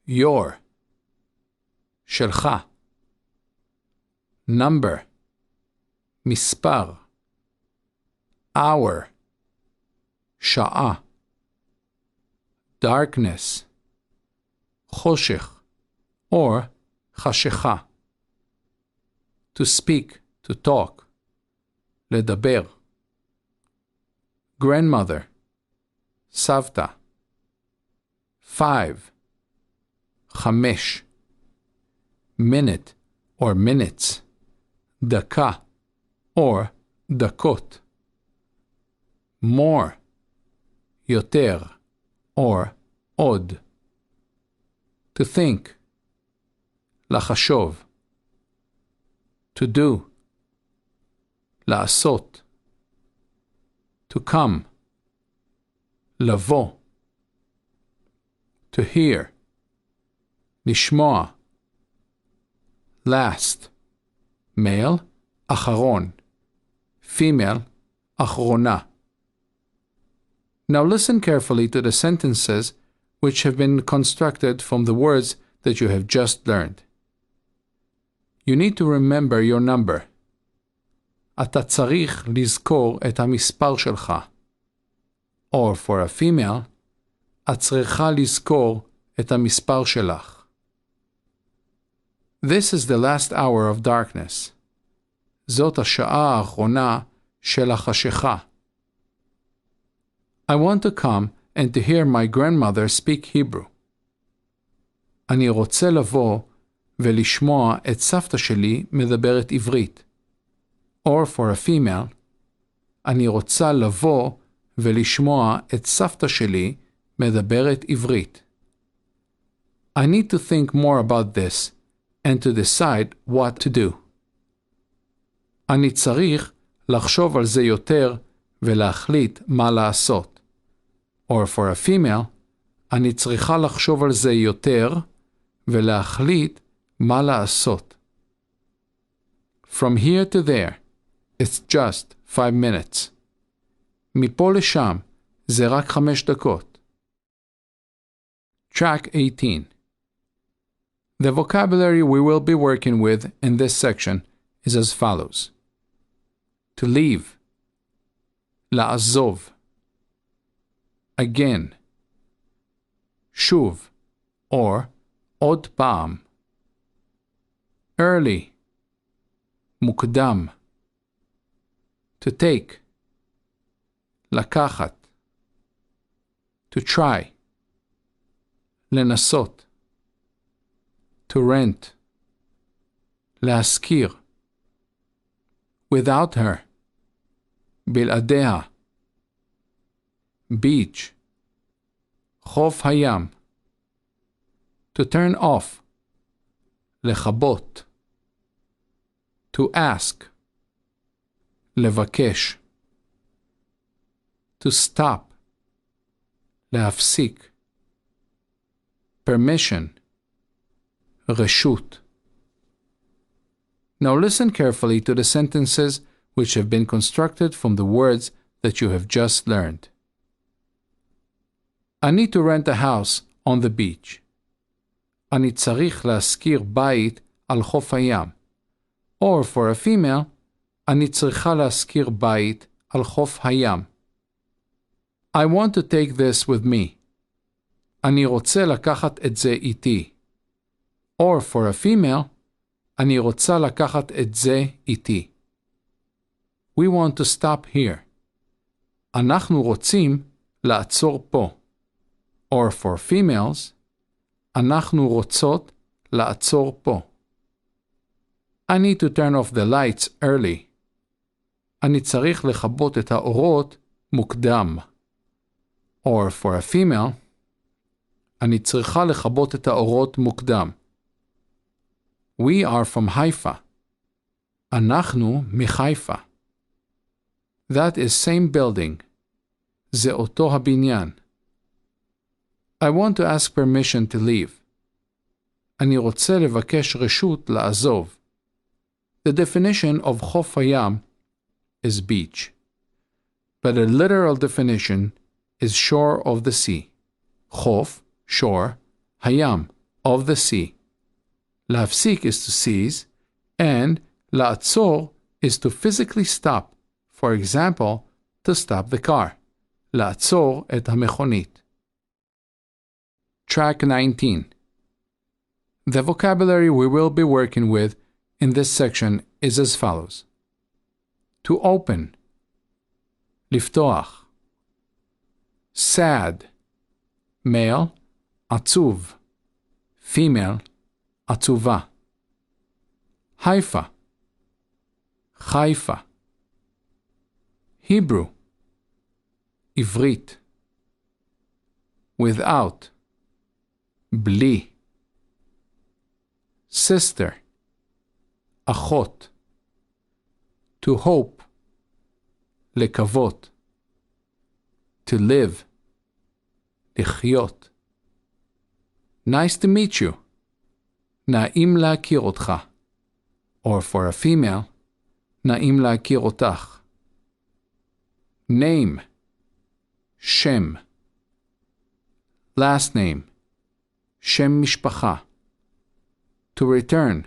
Speaker 1: Your, שלך. Number, מספר. Hour, שעה. darkness, חושך, or חשיכה. To speak, to talk, לדבר. Grandmother, סבתא. 5. חמש. Minute or minutes, דקה or דקות. More, יותר or עוד. To think, לחשוב. To do, לעשות. To come, לבוא. To hear, לשמוע. Last, male, אחרון. Female, אחרונה. Now listen carefully to the sentences which have been constructed from the words that you have just learned. You need to remember your number. אתה צריך לזכור את המספר שלך. Or for a female, את צריכה לזכור את המספר שלך. This is the last hour of darkness. זאת השעה האחרונה של החשיכה. I want to come and to hear my grandmother speak Hebrew. אני רוצה לבוא ולשמוע את סבתא שלי מדברת עברית. Or for a female, אני רוצה לבוא ולשמוע את סבתא שלי מדברת עברית. I need to think more about this and to decide what to do. אני צריך לחשוב על זה יותר ולהחליט מה לעשות. Or for a female, אני צריכה לחשוב על זה יותר ולהחליט מה לעשות. From here to there, it's just 5 minutes. מפה לשם, זה רק 5 דקות. Track 18. The vocabulary we will be working with in this section is as follows. To leave, לעזוב. Again, שוב, or עוד פעם. Early, מוקדם. To take, לקחת. To try, לנסות. To rent, להשכיר. Without her, בלעדיה. Beach, חוף הים. To turn off, לכבות. To ask, לבקש. To stop, להפסיק. Permission, רשות. Now listen carefully to the sentences which have been constructed from the words that you have just learned. I need to rent a house on the beach. אני צריך להשכיר בית על חוף הים. Or for a female, אני צריכה להשכיר בית על חוף הים. I want to take this with me. אני רוצה לקחת את זה איתי. Or for a female, אני רוצה לקחת את זה איתי. We want to stop here. אנחנו רוצים לעצור פה. Or for females, אנחנו רוצות לעצור פה. I need to turn off the lights early. אני צריך לכבות את האורות מוקדם. Or for a female, אני צריכה לכבות את האורות מוקדם. We are from Haifa. אנחנו מחיפה. That is same building. זה אותו הבניין. I want to ask permission to leave. אני רוצה לבקש רשות לעזוב. The definition of חוף הים is beach, but a literal definition is shore of the sea. חוף, shore, hayam, of the sea. להפסיק is to cease, and לעצור is to physically stop. For example, to stop the car. לעצור את המכונית. Track 19. The vocabulary we will be working with in this section is as follows. To open, לפתוח. Sad, male, עצוב. Female, עצובה. Haifa, חיפה. Hebrew, עברית. Without, בלי. Sister, אחות. To hope, לקוות. To live, לחיות. Nice to meet you. נעים להכיר אותך. Or for a female, נעים להכיר אותך. Name, שם. Last name, שם משפחה. To return,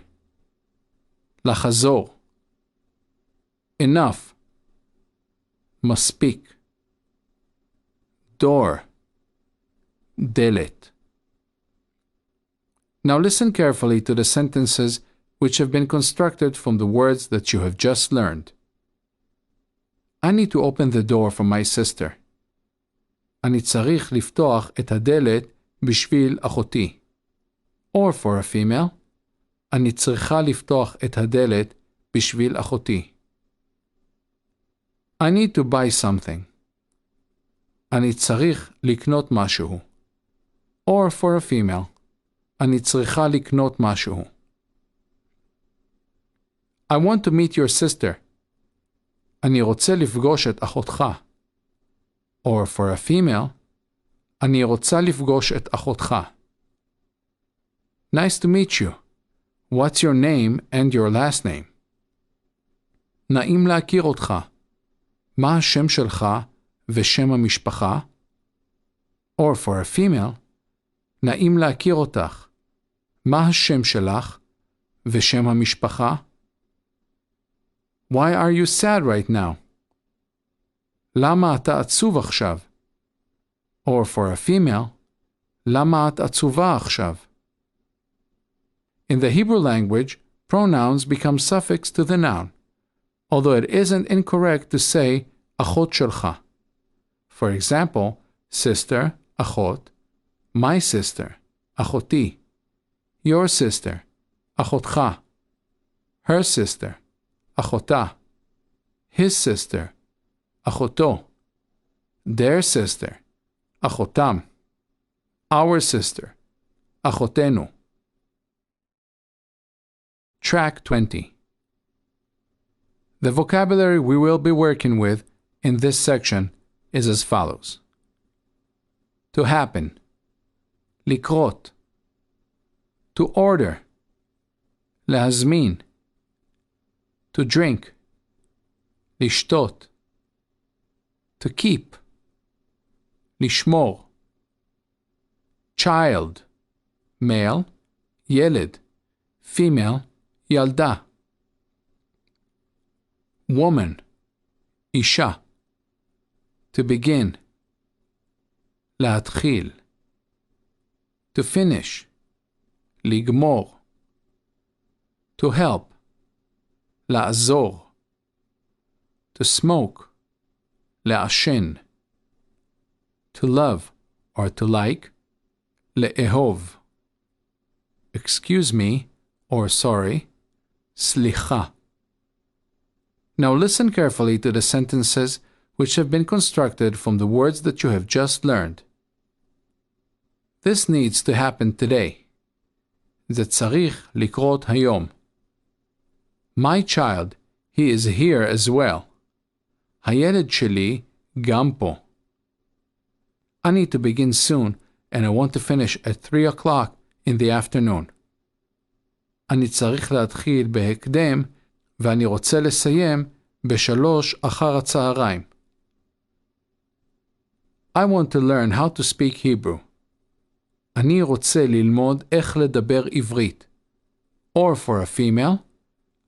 Speaker 1: לחזור. Enough, מספיק. Door, דלת. Now listen carefully to the sentences which have been constructed from the words that you have just learned. I need to open the door for my sister. אני צריך לפתוח את הדלת בשביל אחותי. Or for a female, אני צריכה לפתוח את הדלת בשביל אחותי. I need to buy something. אני צריך לקנות משהו. Or for a female, אני צריכה לקנות משהו. I want to meet your sister. אני רוצה לפגוש את אחותך. Or for a female, אני רוצה לפגוש את אחותך. Nice to meet you. What's your name and your last name? נעים להכיר אותך. מה השם שלך ושם המשפחה? Or for a female, נעים להכיר אותך. מה השם שלך ושם המשפחה? Why are you sad right now? למה אתה עצוב עכשיו? Or for a female, למה את עצובה עכשיו? In the Hebrew language, pronouns become suffix to the noun, although it isn't incorrect to say אחות שלך. For example, sister, אחות, my sister, אחותי, your sister, אחותך, her sister, אחותה, his sister, אחותו, their sister, אחותם, our sister, אחותנו. Track 20. The vocabulary we will be working with in this section is as follows. To happen, לקרות. To order, להזמין. To drink, לשתות. To keep, לשמור. Child, male, ילד. Female, ילדה. Woman, אישה. To begin, להתחיל. To finish, לגמור. To help, לעזור. To smoke, לעשן. To love or to like, לאהוב. Excuse me or sorry, סליחה. Now listen carefully to the sentences which have been constructed from the words that you have just learned. This needs to happen today. זה צריך לקרות היום. My child, he is here as well. הילד שלי גם פה. I need to begin soon and I want to finish at 3 o'clock in the afternoon. אני צריך להתחיל בהקדם ואני רוצה לסיים ב3 אחר הצהריים. I want to learn how to speak Hebrew. אני רוצה ללמוד איך לדבר עברית. Or for a female,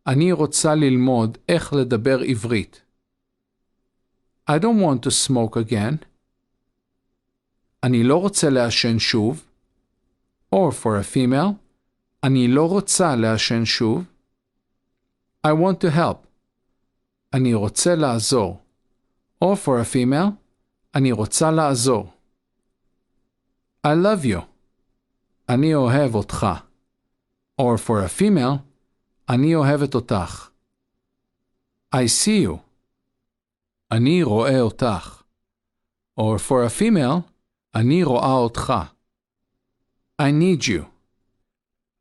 Speaker 1: אני רוצה ללמוד איך לדבר עברית. I don't want to smoke again. אני לא רוצה לעשן שוב. Or for a female, אני לא רוצה לעשן שוב. I want to help. אני רוצה לעזור. Or for a female, אני רוצה לעזור. I love you. אני אוהב אותך. Or for a female, אני אוהבת אותך. I see you. אני רואה אותך. Or for a female, אני רואה אותך. I need you.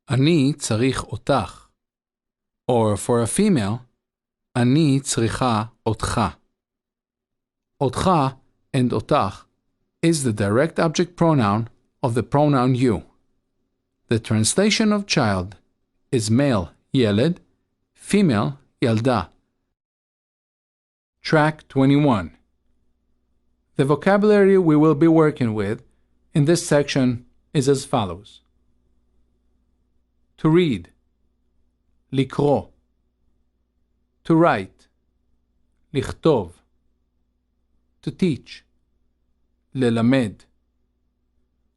Speaker 1: אני צריך אותך. Or for a female, אני צריכה אותך. אותך and אותך is the direct object pronoun of the pronoun you. The translation of child is male ילד, female ילדה. Track 21. The vocabulary we will be working with in this section is as follows. To read, לקרוא. To write, לכתוב. To teach, ללמד.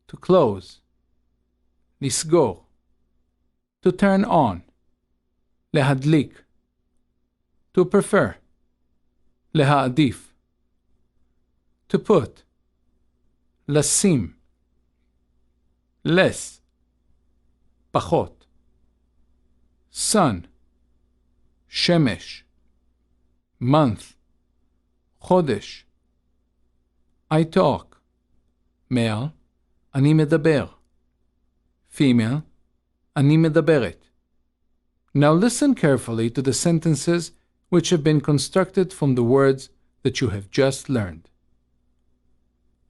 Speaker 1: To close, לסגור. To turn on, להדליק. To prefer, להעדיף. To put, לשים. less, פחות. sun, שמש. month, חודש. I talk. male, אני מדבר. female, אני מדברת. Now listen carefully to the sentences which have been constructed from the words that you have just learned.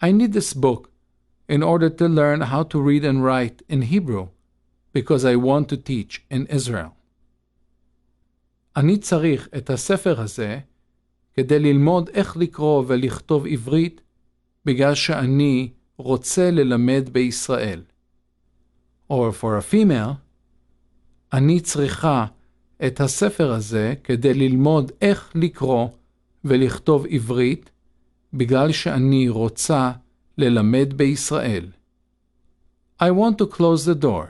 Speaker 1: I need this book in order to learn how to read and write in Hebrew because I want to teach in Israel. אני צריך את הספר הזה כדי ללמוד איך לקרוא ולכתוב עברית בגלל שאני רוצה ללמד בישראל. Or for a female, אני צריכה את הספר הזה כדי ללמוד איך לקרוא ולכתוב עברית בגלל שאני רוצה ללמד בישראל. I want to close the door.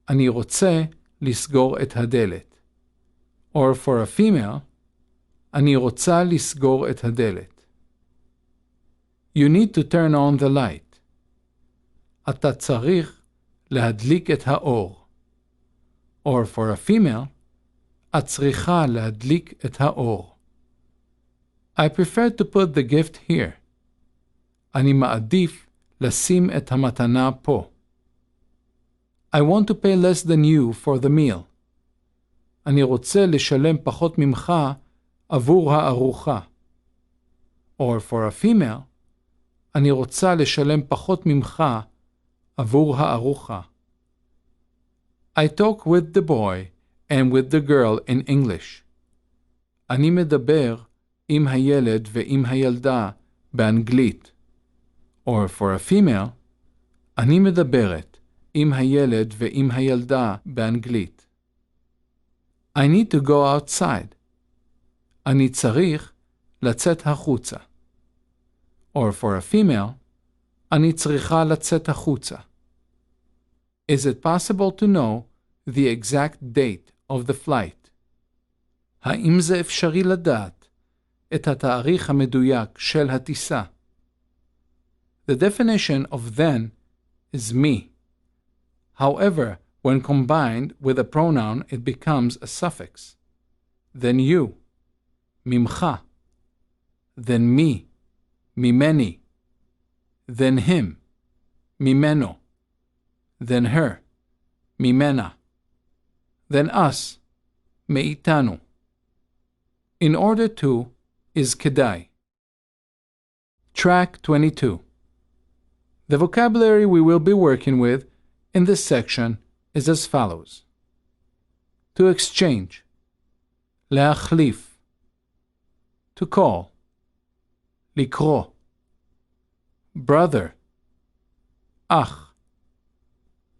Speaker 1: אני רוצה לסגור את הדלת. Or for a female, אני רוצה לסגור את הדלת. You need to turn on the light. אתה צריך להדליק את האור. Or for a female, את צריכה להדליק את האור. I prefer to put the gift here. אני מעדיף לשים את המתנה פה. I want to pay less than you for the meal. אני רוצה לשלם פחות ממך עבור הארוחה. Or for a female, אני רוצה לשלם פחות ממך עבור הארוחה. I talk with the boy and with the girl in English. אני מדבר עם הילד ועם הילדה באנגלית. Or for a female, אני מדברת עם הילד ועם הילדה באנגלית. I need to go outside. אני צריך לצאת החוצה. Or for a female, אני צריכה לצאת החוצה. Is it possible to know the exact date of the flight? האם זה אפשרי לדעת את התאריך המדויק של הטיסה? The definition of then is me. However, when combined with a pronoun, it becomes a suffix. Then you, ממך. Then me, ממני. Then him, ממנו. Then her, ממנה. Then us, מאיתנו. In order to is כדאי. Track 22. The vocabulary we will be working with in this section is as follows. To exchange, להחליף. To call, לקרוא. Brother, אח.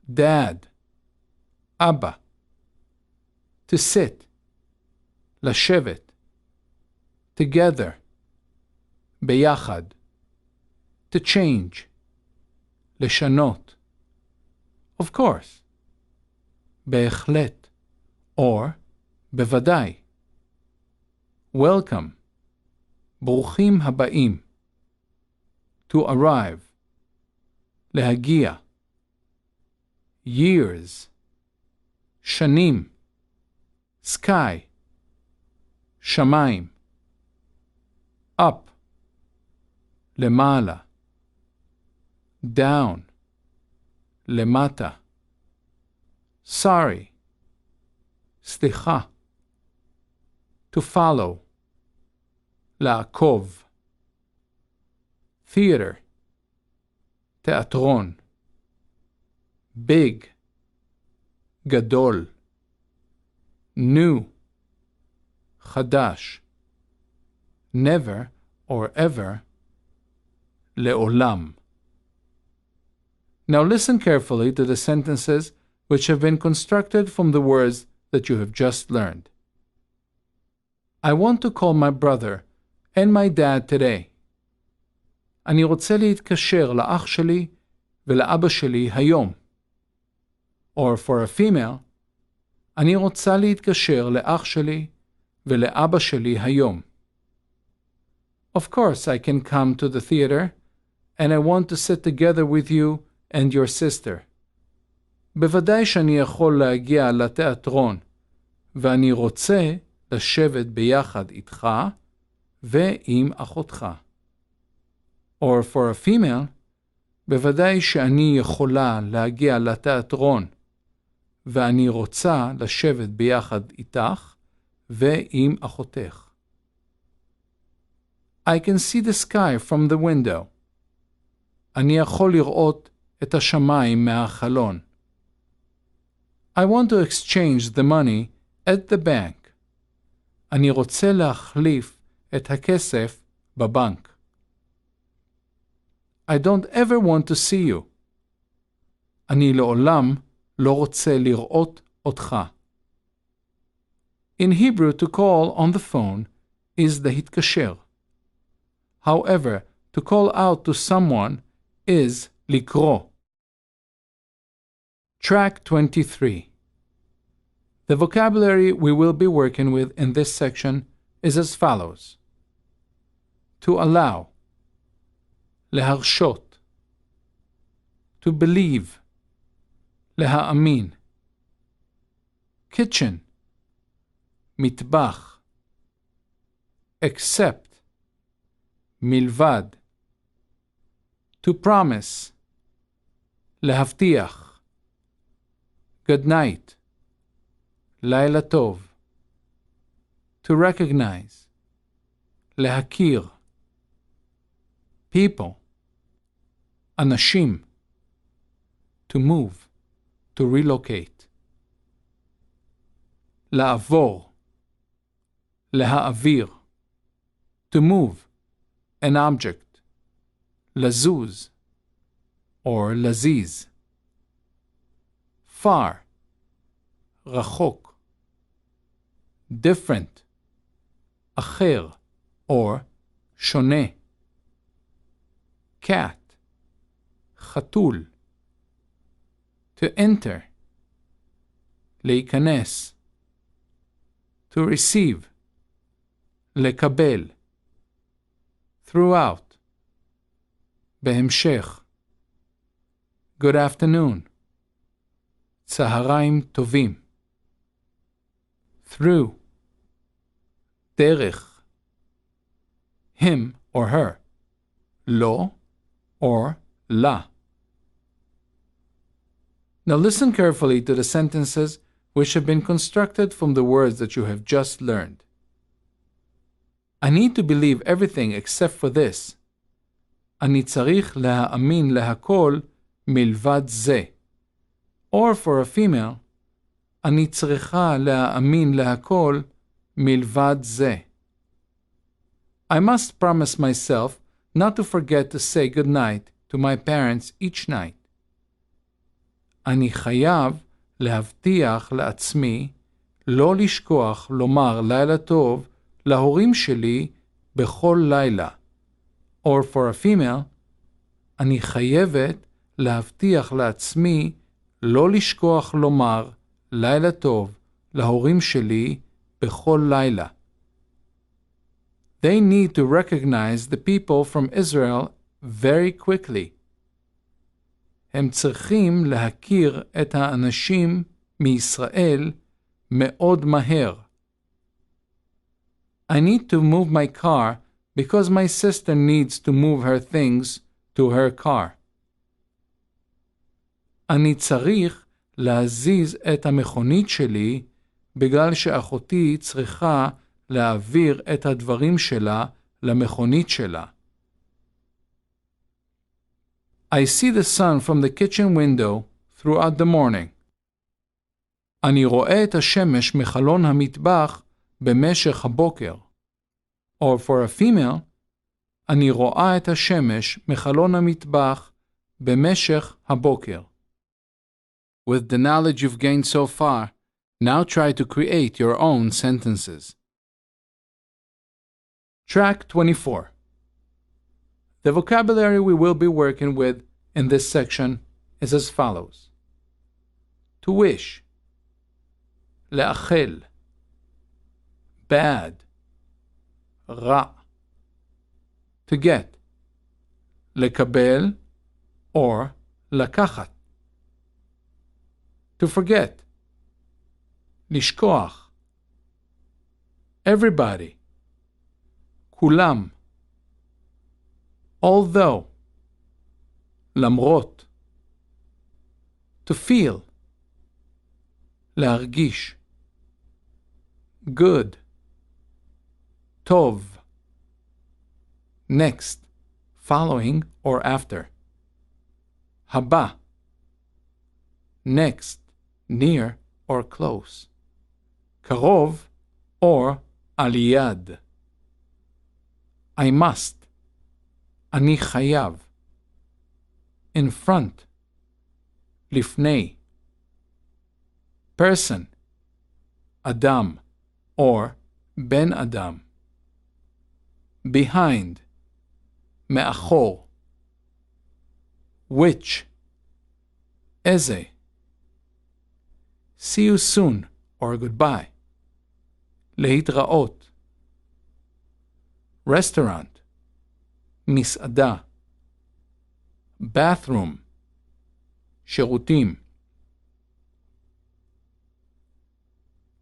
Speaker 1: Dad, אבא. To sit, לשבת. Together, ביחד. To change, לשנות. Of course. בהחלט, or בוודאי. Welcome. ברוכים הבאים. To arrive. להגיע. Years. שנים. Sky. שמיים. Up. למעלה. Down. למטה. Sorry. סליחה. To follow. לעקוב. Theater. תיאטרון. Big. גדול. New. חדש. Never or ever. לעולם. Now listen carefully to the sentences which have been constructed from the words that you have just learned. I want to call my brother and my dad today. אני רוצה להתקשר לאח שלי ולאבא שלי היום. Or for a female, אני רוצה להתקשר לאח שלי ולאבא שלי היום. Of course I can come to the theater, and I want to sit together with you and your sister. בוודאי שאני יכול להגיע לתיאטרון, ואני רוצה לשבת ביחד איתך ועם אחותך. Or for a female, בוודאי שאני יכולה להגיע לתיאטרון, ואני רוצה לשבת ביחד איתך ועם אחותך. I can see the sky from the window. אני יכול לראות את השמיים מהחלון. I want to exchange the money at the bank. אני רוצה להחליף את הכסף בבנק. I don't ever want to see you. אני לעולם לא רוצה לראות אותך. In Hebrew, to call on the phone is להתקשר. However, to call out to someone is לקרוא. Track 23. The vocabulary we will be working with in this section is as follows. To allow. להרשות. To believe. להאמין. Kitchen. מטבח. Except. מלבד. To promise. להבטיח. Good night. לילה טוב. To recognize. להכיר. People. אנשים. To move. To relocate. לעבור. להעביר. To move. An object. לזוז. Or לזיז. Far. רחוק. Different. אחר. Or שונה. Cat. חתול. To enter. להיכנס. To receive. לקבל. Throughout. בהמשך. Good afternoon. צהריים טובים. Through. דרך. Him or her. לו or לה. Now listen carefully to the sentences which have been constructed from the words that you have just learned. I need to believe everything except for this. אני צריך להאמין להכל מלבד זה. Or for a female, אני צריכה להאמין להכל מלבד זה. I must promise myself not to forget to say good night to my parents each night. אני חייב להבטיח לעצמי לא לשכוח לומר לילה טוב להורים שלי בכל לילה. Or for a female, אני חייבת להבטיח לעצמי לא לשכוח לומר לילה טוב להורים שלי בכל לילה. They need to recognize the people from Israel very quickly. הם צריכים להכיר את האנשים מישראל מאוד מהר. I need to move my car because my sister needs to move her things to her car. אני צריך להזיז את המכונית שלי בגלל שאחותי צריכה להעביר את הדברים שלה למכונית שלה. I see the sun from the kitchen window throughout the morning. אני רואה את השמש מחלון המטבח במשך הבוקר. Or for a female, אני רואה את השמש מחלון המטבח במשך הבוקר. With the knowledge you've gained so far, now try to create your own sentences. Track 24. The vocabulary we will be working with in this section is as follows. To wish, לאחל, bad, רע. To get, לקבל or לקחת. To forget, לשכוח. Everybody, כולם. Although, למרות. To feel, להרגיש. Good, טוב. Next, following or after. הבא, next, near or close. קרוב or על יד. I must, אני חייב. In front, לפני. Person, אדם or בן אדם. Behind, מאחור. Which, איזה. See you soon or goodbye. להתראות. Restaurant, מסעדה. Bathroom, שירותים.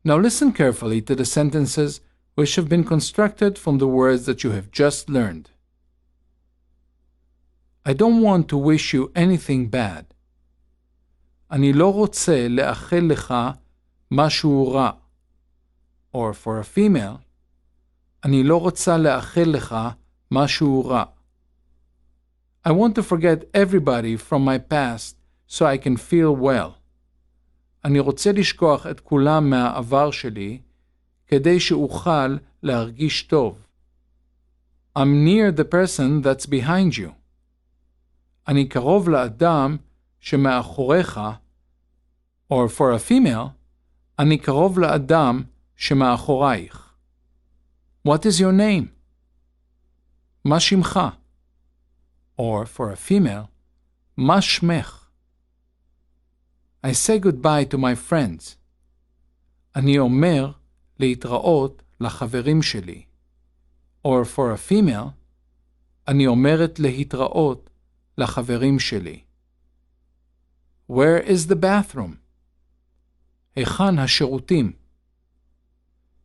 Speaker 1: Now listen carefully to the sentences which have been constructed from the words that you have just learned. I don't want to wish you anything bad. אני לא רוצה לאחל לך משהו רע. Or for a female, אני לא רוצה לאחל לך משהו רע. I want to forget everybody from my past so I can feel well. אני רוצה לשכוח את כולם מהעבר שלי כדי שאוכל להרגיש טוב. I'm near the person that's behind you. אני קרוב לאדם שמאחוריך. Or for a female, אני קרוב לאדם שמאחורייך. What is your name? מה שמך? Or for a female, מה שמך? I say goodbye to my friends. אני אומר להתראות לחברים שלי. Or for a female, אני אומרת להתראות לחברים שלי. Where is the bathroom? היכן השירותים?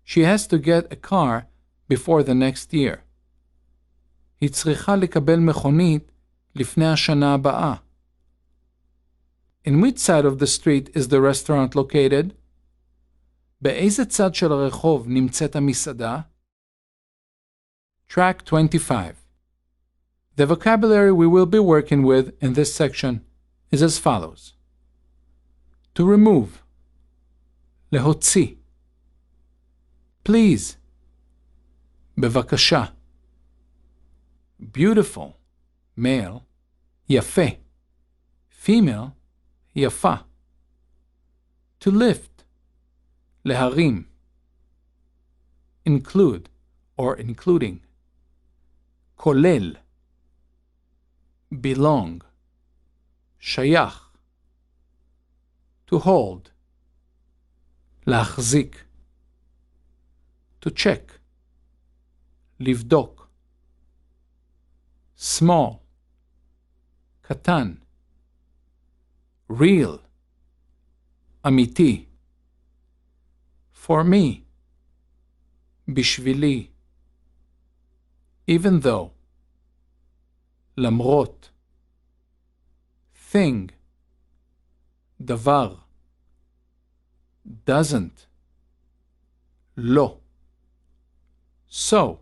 Speaker 1: She has to get a car before the next year. היא צריכה לקבל מכונית לפני השנה הבאה. In which side of the street is the restaurant located? באיזה צד של הרחוב נמצאת המסעדה? Track 25. The vocabulary we will be working with in this section is as follows. To remove, להוציא. Please, בבקשה. Beautiful, male, יפה. Female, יפה. To lift, להרים. Include or including. כולל. Belong, שייך. to hold. להחזיק. To check. לבדוק. Small. קטן. Real. אמיתי. For me. בשבילי. Even though. למרות. Thing. דבר. Doesn't. לא. So.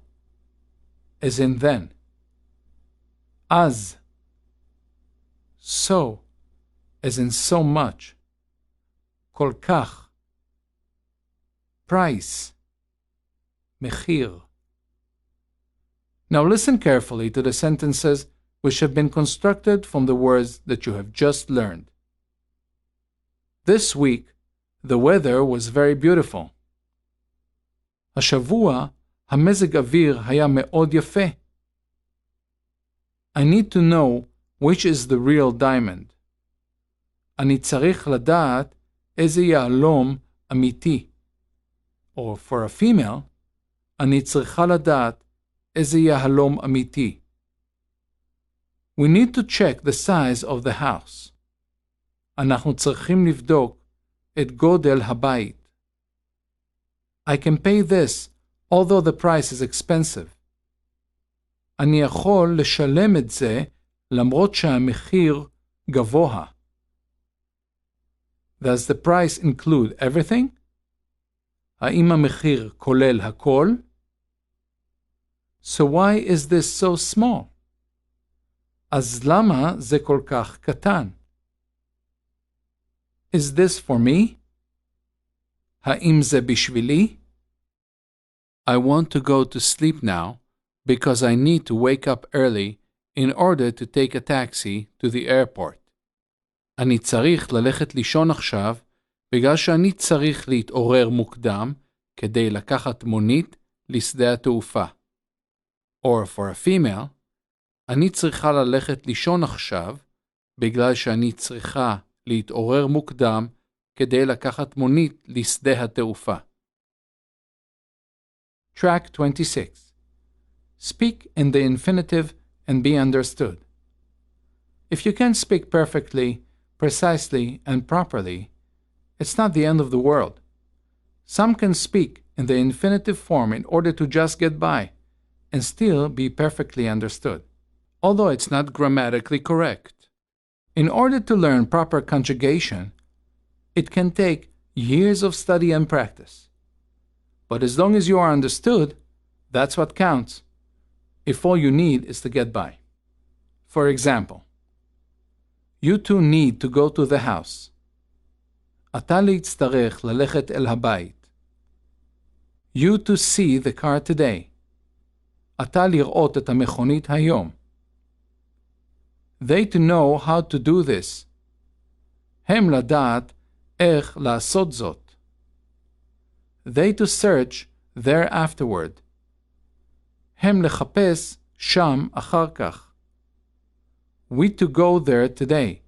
Speaker 1: As in then. אז. So. As in so much. כל כך. Price. מחיר. Now listen carefully to the sentences which have been constructed from the words that you have just learned. This week, the weather was very beautiful. השבוע, המזג אוויר היה מאוד יפה. I need to know which is the real diamond. אני צריך לדעת איזה יהלום אמיתי. Or for a female, אני צריכה לדעת איזה יהלום אמיתי. We need to check the size of the house. אנחנו צריכים לבדוק את גודל הבית. I can pay this, although the price is expensive. אני יכול לשלם את זה למרות שהמחיר גבוה. Does the price include everything? האם המחיר כולל הכל? So why is this so small? אז למה זה כל כך קטן? Is this for me? האם זה בשבילי? I want to go to sleep now because I need to wake up early in order to take a taxi to the airport. אני צריך ללכת לישון עכשיו בגלל שאני צריך להתעורר מוקדם כדי לקחת מונית לשדה התעופה. Or for a female, אני צריכה ללכת לישון עכשיו בגלל שאני צריכה להתעורר מוקדם כדי לקחת מונית לשדה התעופה. Track 26. Speak in the infinitive and be understood. If you can't speak perfectly, precisely, and properly, it's not the end of the world. Some can speak in the infinitive form in order to just get by and still be perfectly understood, although it's not grammatically correct. In order to learn proper conjugation, it can take years of study and practice. But as long as you are understood, that's what counts, if all you need is to get by. For example, you two need to go to the house. אתה להצטרך ללכת אל הבית. You to see the car today. אתה לראות את המכונית היום. They to know how to do this. הם לדעת איך לעשות זאת. They to search there afterward. הם לחפש שם אחר כך. We to go there today.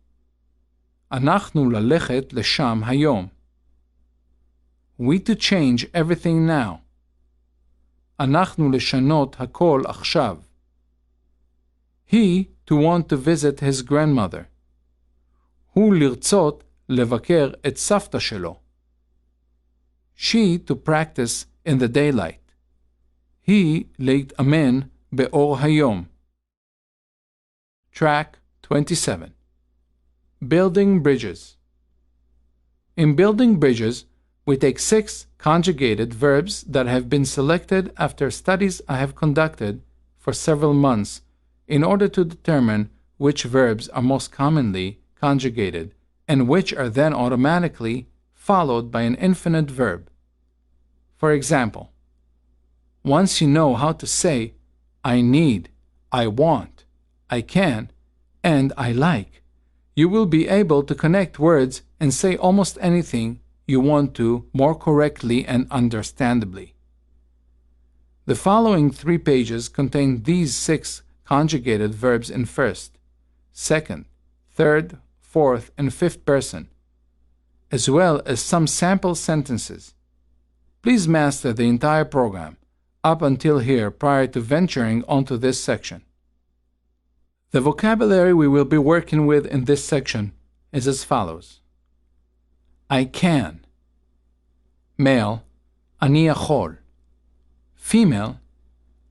Speaker 1: אנחנו ללכת לשם היום. We to change everything now. אנחנו לשנות הכל עכשיו. He to want to visit his grandmother. הוא לרצות לבקר את סבתא שלו. She to practice in the daylight. היא להתאמן באור היום. Track 27. Building bridges. In building bridges, we take 6 conjugated verbs that have been selected after studies I have conducted for several months in order to determine which verbs are most commonly conjugated and which are then automatically followed by an infinite verb. For example, once you know how to say I need, I want, I can, and I like, you will be able to connect words and say almost anything you want to more correctly and understandably. The following 3 pages contain these 6 conjugated verbs in first, second, third, fourth, and fifth person, as well as some sample sentences. Please master the entire program up until here prior to venturing onto this section. The vocabulary we will be working with in this section is as follows. I can. Male, אני יכול. Female,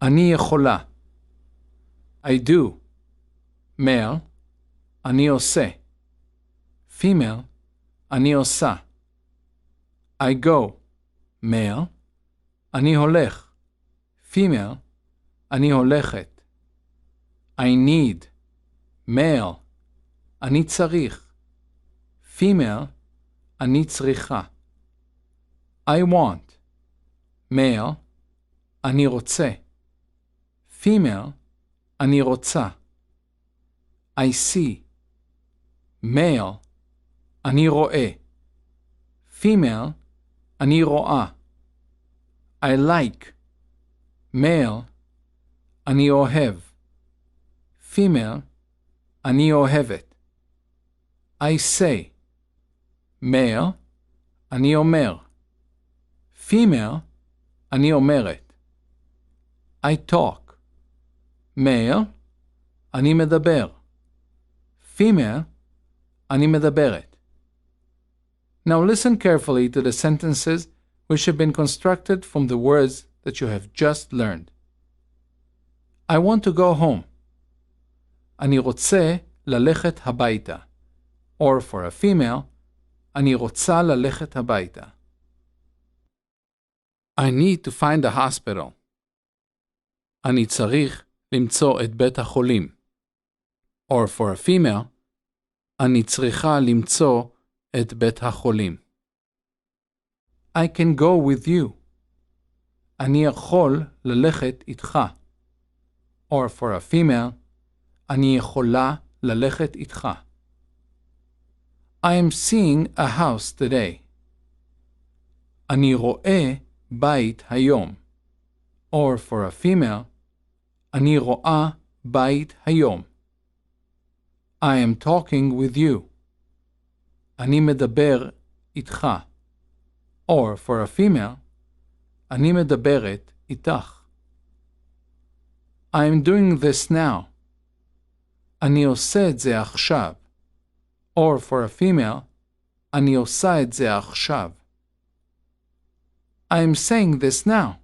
Speaker 1: אני יכולה. I do. Male, אני עושה. Female, אני עושה. I go. Male, אני הולך. Female, אני הולכת. I need. Male, אני צריך. Female, אני צריכה. I want. Male, אני רוצה. Female, אני רוצה. I see. Male, אני רואה. Female, אני רואה. I like. Male, אני אוהב. Female, אני אוהבת. I say. Male, אני אומר. Female, אני אומרת. I talk. Male, אני מדבר. Female, אני מדברת. Now listen carefully to the sentences which have been constructed from the words that you have just learned. I want to go home. אני רוצה ללכת הביתה. Or for a female, אני רוצה ללכת הביתה. I need to find a hospital. אני צריך למצוא את בית החולים. Or for a female, אני צריכה למצוא את בית החולים. I can go with you. אני יכול ללכת איתך. Or for a female, אני יכולה ללכת איתך. I am seeing a house today. אני רואה בית היום. Or for a female, אני רואה בית היום. I am talking with you. אני מדבר איתך. Or for a female, אני מדברת איתך. I am doing this now. אני עושה את זה עכשיו. Or for a female, אני עושה את זה עכשיו. I am saying this now.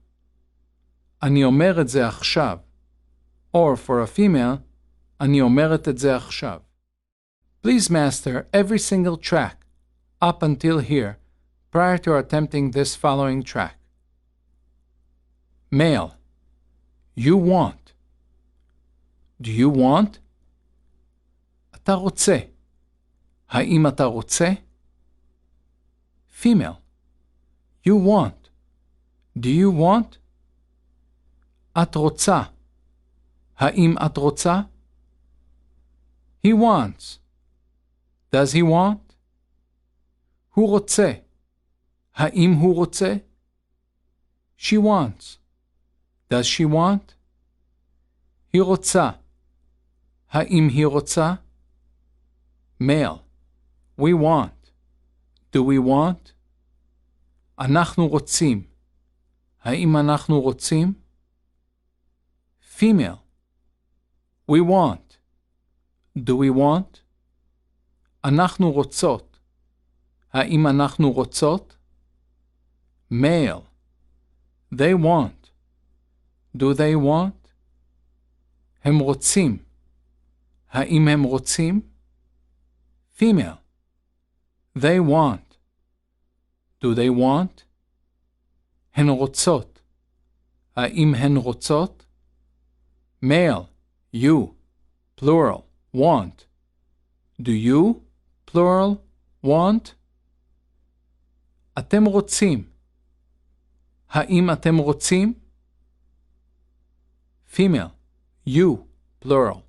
Speaker 1: אני אומר את זה עכשיו. Or for a female, אני אומרת את זה עכשיו. Please master every single track up until here prior to attempting this following track. Male. You want. Do you want? אתה רוצה. האם אתה רוצה? Female. You want. Do you want? את רוצה. האם את רוצה? He wants. Does he want? הוא רוצה. האם הוא רוצה? She wants. Does she want? היא רוצה. האם היא רוצה? Male. We want. Do we want? אנחנו רוצים. האם אנחנו רוצים? Female. We want. Do we want? אנחנו רוצות. האם אנחנו רוצות? Male. They want. Do they want? הם רוצים. האם הם רוצים? Female. They want. Do they want? הן רוצות. האם הן רוצות? Male. You. Plural. Want. Do you? Plural. Want. אתם רוצים. האם אתם רוצים? Female. You. Plural.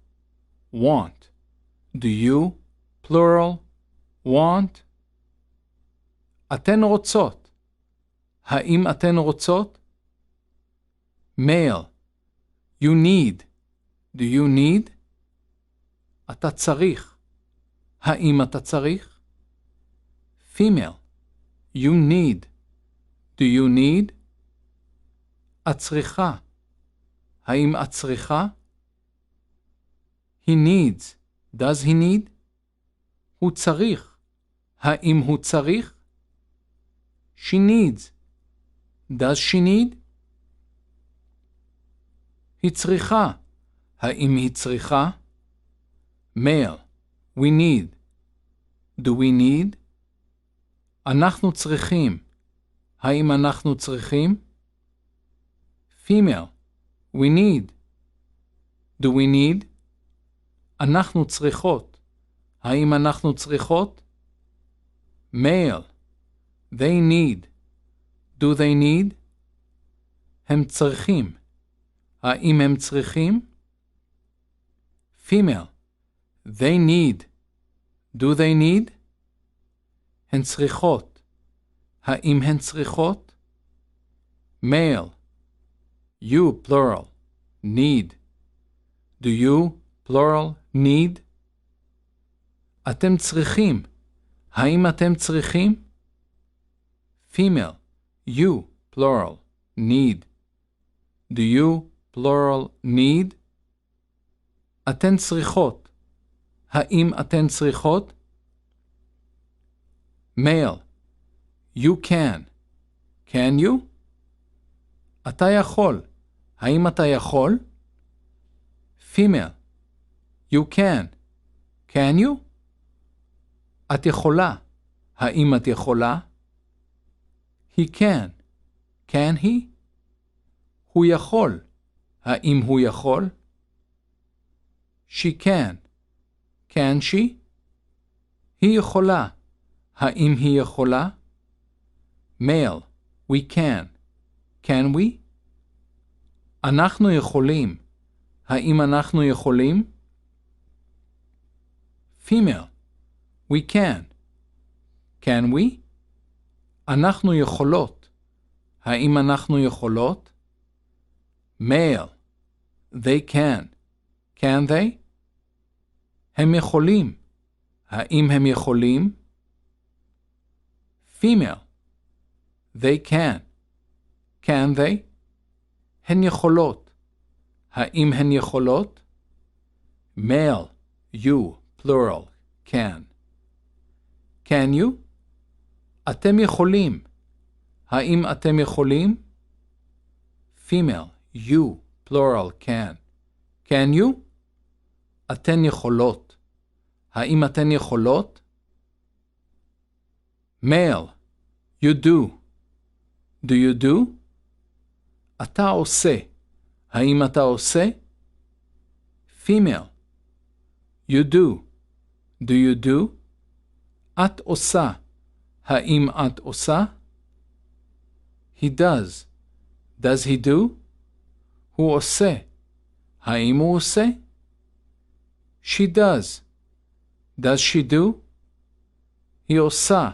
Speaker 1: Want. Do you? Plural. Want. אתן רוצות. האם אתן רוצות? Male. You need. Do you need? אתה צריך. האם אתה צריך? Female. You need. Do you need? את צריכה. האם את צריכה? He needs. Does he need? הוא צריך. האם הוא צריך? She needs. Does she need? היא צריכה. האם היא צריכה? Male. We need. Do we need? אנחנו צריכים. האם אנחנו צריכים? Female. We need. Do we need? אנחנו צריכות. האם אנחנו צריכות? Male. They need. Do they need? הם צריכים. האם הם צריכים? Female. They need. Do they need? הן צריכות. האם הן צריכות? Male. You, plural. Need. Do you, plural, need? אתם צריכים. האם אתם צריכים? Female. You, plural. Need. Do you, plural, need? אתן צריכות. האם אתן צריכות? Male. You can. Can you? אתה יכול. האם אתה יכול? Female. You can. Can you? את יכולה. האם את יכולה? He can. Can he? הוא יכול. האם הוא יכול? She can. Can she? היא יכולה. האם היא יכולה? Male. We can. Can we? אנחנו יכולים. האם אנחנו יכולים? Female. We can. Can we? אנחנו יכולות. האם אנחנו יכולות? Male. They can. Can they? הם יכולים. האם הם יכולים? Female. They can. Can they? הן יכולות. האם הן יכולות? Male. You, plural. Can. Can you? אתם יכולים. האם אתם יכולים? Female. You, plural. Can. Can you? אתן יכולות. האם אתן יכולות? Male. You do. Do you do? אתה עושה. האם אתה עושה? Female. You do. Do you do? את עושה. האם את עושה? He does. Does he do? הוא עושה. האם הוא עושה? She does. Does she do? היא עושה.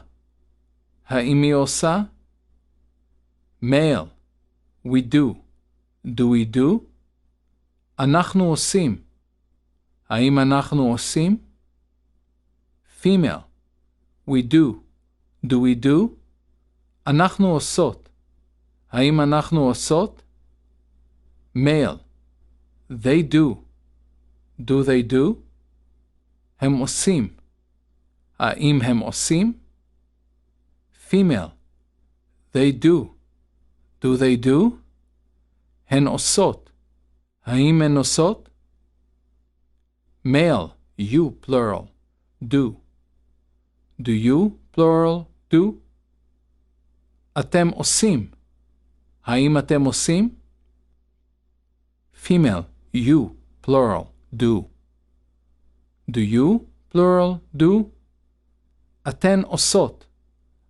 Speaker 1: האם היא עושה? Male. We do. Do we do? אנחנו עושים. האם אנחנו עושים? Female. We do. Do we do? אנחנו עושות. האם אנחנו עושות? Male. They do. Do they do? הם עושים. האם הם עושים? Female. They do. Do they do? הן עושות. האם הן עושות? Male. You, plural. Do. Do you, plural, do? אתם עושים. האם אתם עושים? Female. You, plural. Do. Do you, plural, do? אתן עושות.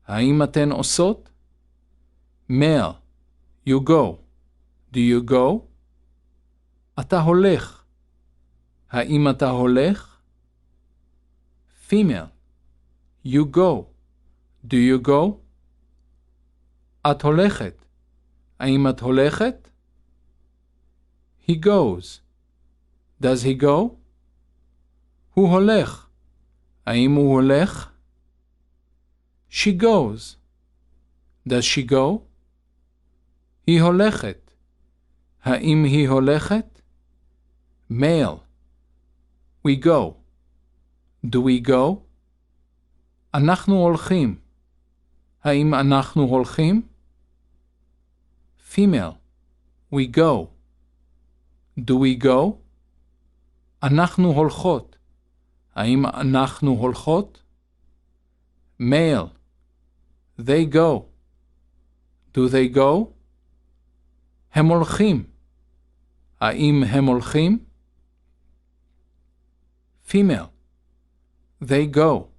Speaker 1: האם אתן עושות? Male. You go. Do you go? אתה הולך. האם אתה הולך? Female. You go. Do you go? את הולכת. האם את הולכת? He goes. Does he go? הוא הולך. האם הוא הולך? She goes. Does she go? היא הולכת. האם היא הולכת? Male. We go. Do we go? אנחנו הולכים. האם אנחנו הולכים? Female. We go. Do we go? אנחנו הולכות. האם אנחנו הולכות? Male. They go. Do they go? הם הולכים. האם הם הולכים? Female. They go.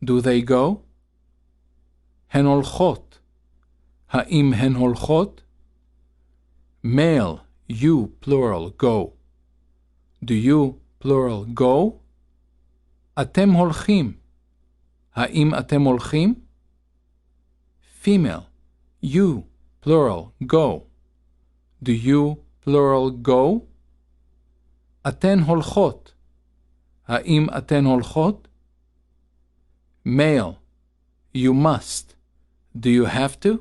Speaker 1: Do they go? הן הולכות. האם הן הולכות? Male. You, plural, go. Do you, plural, go? אתם הולכים. האם אתם הולכים? Female. You, plural, go. Do you, plural, go? אתן הולכות. האם אתן הולכות? Male. You must. Do you have to?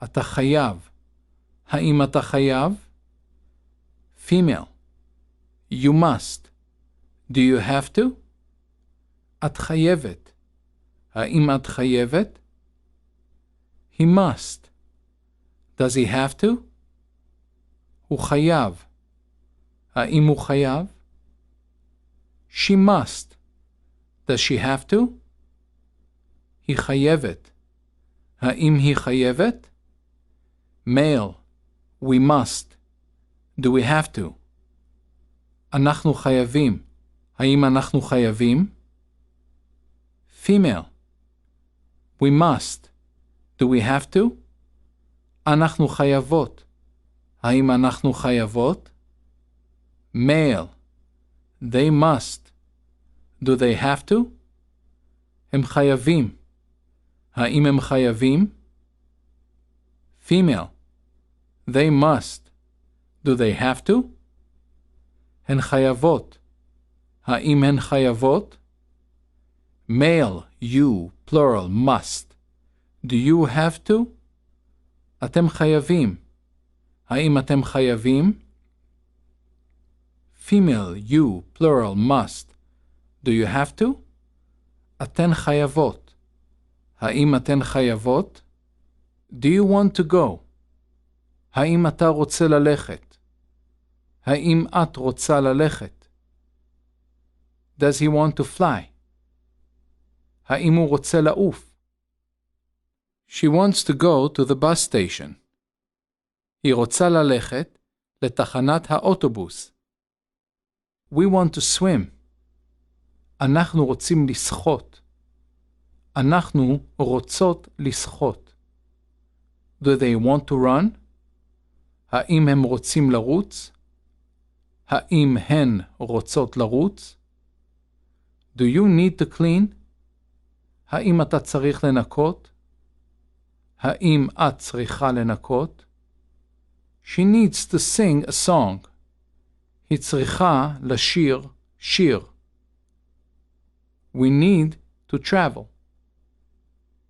Speaker 1: אתה חייב. האם אתה חייב? Female. You must. Do you have to? את חייבת. האם את חייבת? He must. Does he have to? הוא חייב. האם הוא חייב? She must. Does she have to? היא חייבת. האם היא חייבת? Male. We must. Do we have to? אנחנו חייבים. האם אנחנו חייבים? Female. We must. Do we have to? אנחנו חייבות. האם אנחנו חייבות? Male. They must. Do they have to? הם חייבים. האם הם חייבים? Female. They must. Do they have to? הן חייבות. האם הן חייבות? Male. You, plural, must. Do you have to? אתם חייבים. האם אתם חייבים? Female. You, plural, must. Do you have to? אתן חייבות. האם אתן חייבות? Do you want to go? האם אתה רוצה ללכת? האם את רוצה ללכת? Does he want to fly? האם הוא רוצה לעוף? She wants to go to the bus station. היא רוצה ללכת לתחנת האוטובוס. We want to swim. אנחנו רוצים לשחות. אנחנו רוצות לשחות. Do they want to run? האם הם רוצים לרוץ? האם הן רוצות לרוץ? Do you need to clean? האם אתה צריך לנקות? האם את צריכה לנקות? She needs to sing a song. היא צריכה לשיר שיר. We need to travel.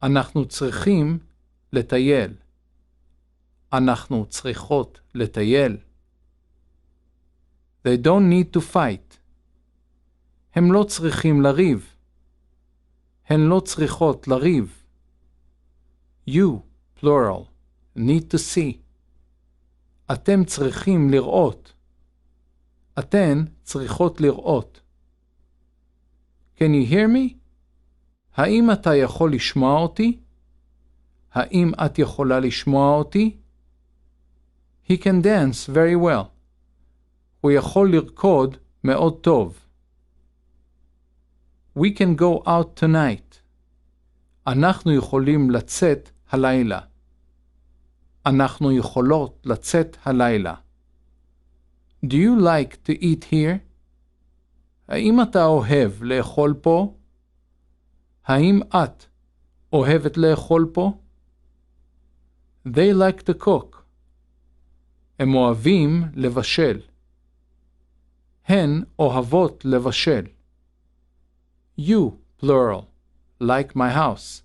Speaker 1: אנחנו צריכים לטייל. אנחנו צריכות לטייל. They don't need to fight. הם לא צריכים לריב. הן לא צריכות לריב. You, plural, need to see. אתם צריכים לראות. אתן צריכות לראות. Can you hear me? האם אתה יכול לשמוע אותי? האם את יכולה לשמוע אותי? He can dance very well. הוא יכול לרקוד מאוד טוב. We can go out tonight. אנחנו יכולים לצאת הלילה. אנחנו יכולות לצאת הלילה. Do you like to eat here? האם אתה אוהב לאכול פה? האם את אוהבת לאכול פה? They like to cook. הם אוהבים לבשל. הן אוהבות לבשל. You, plural, like my house.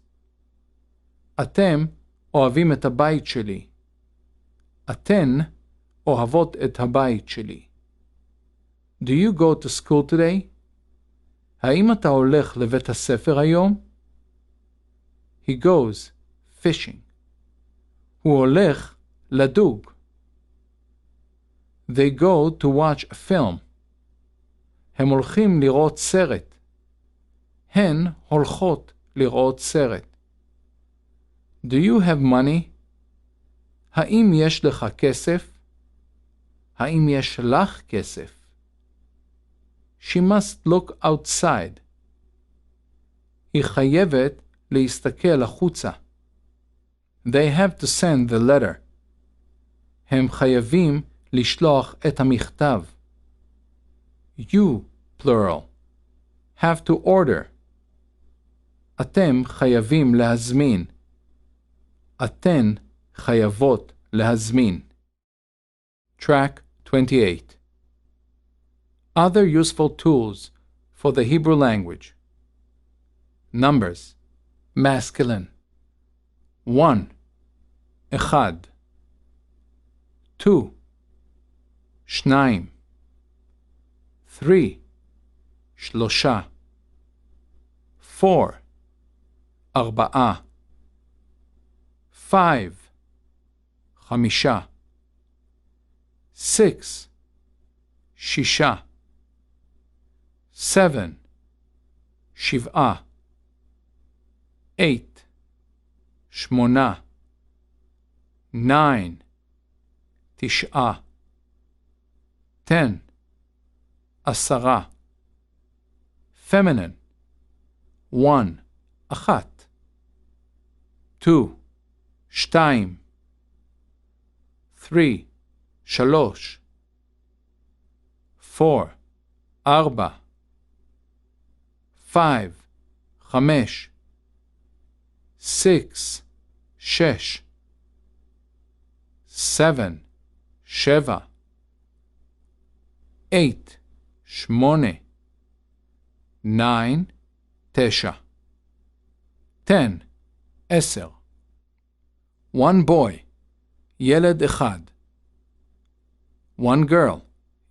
Speaker 1: אתם אוהבים את הבית שלי. אתן אוהבות את הבית שלי. Do you go to school today? האם אתה הולך לבית הספר היום? He goes fishing. הוא הולך לדוג. They go to watch a film. הם הולכים לראות סרט. הן הולכות לראות סרט. Do you have money? האם יש לך כסף? האם יש לך כסף? She must look outside. היא חייבת להסתכל החוצה. They have to send the letter. הם חייבים לשלוח את המכתב. You, plural, have to order. אתם חייבים להזמין. אתן חייבות להזמין. Track 28. Other useful tools for the Hebrew language. Numbers. Masculine. 1. אחד. 2. שניים. 3. שלושה. 4. ארבעה. 5. חמישה. 6. שישה. 7. שבעה. 8. שמונה. 9. תשעה. 10. עשרה. Feminine. 1. אחת. 2. שתיים. 3. שלוש. 4. ארבע. 5. חמש. 6. שש. 7. שבע. 8. שמונה. 9. תשע. 10. עשר. One boy. ילד אחד. One girl.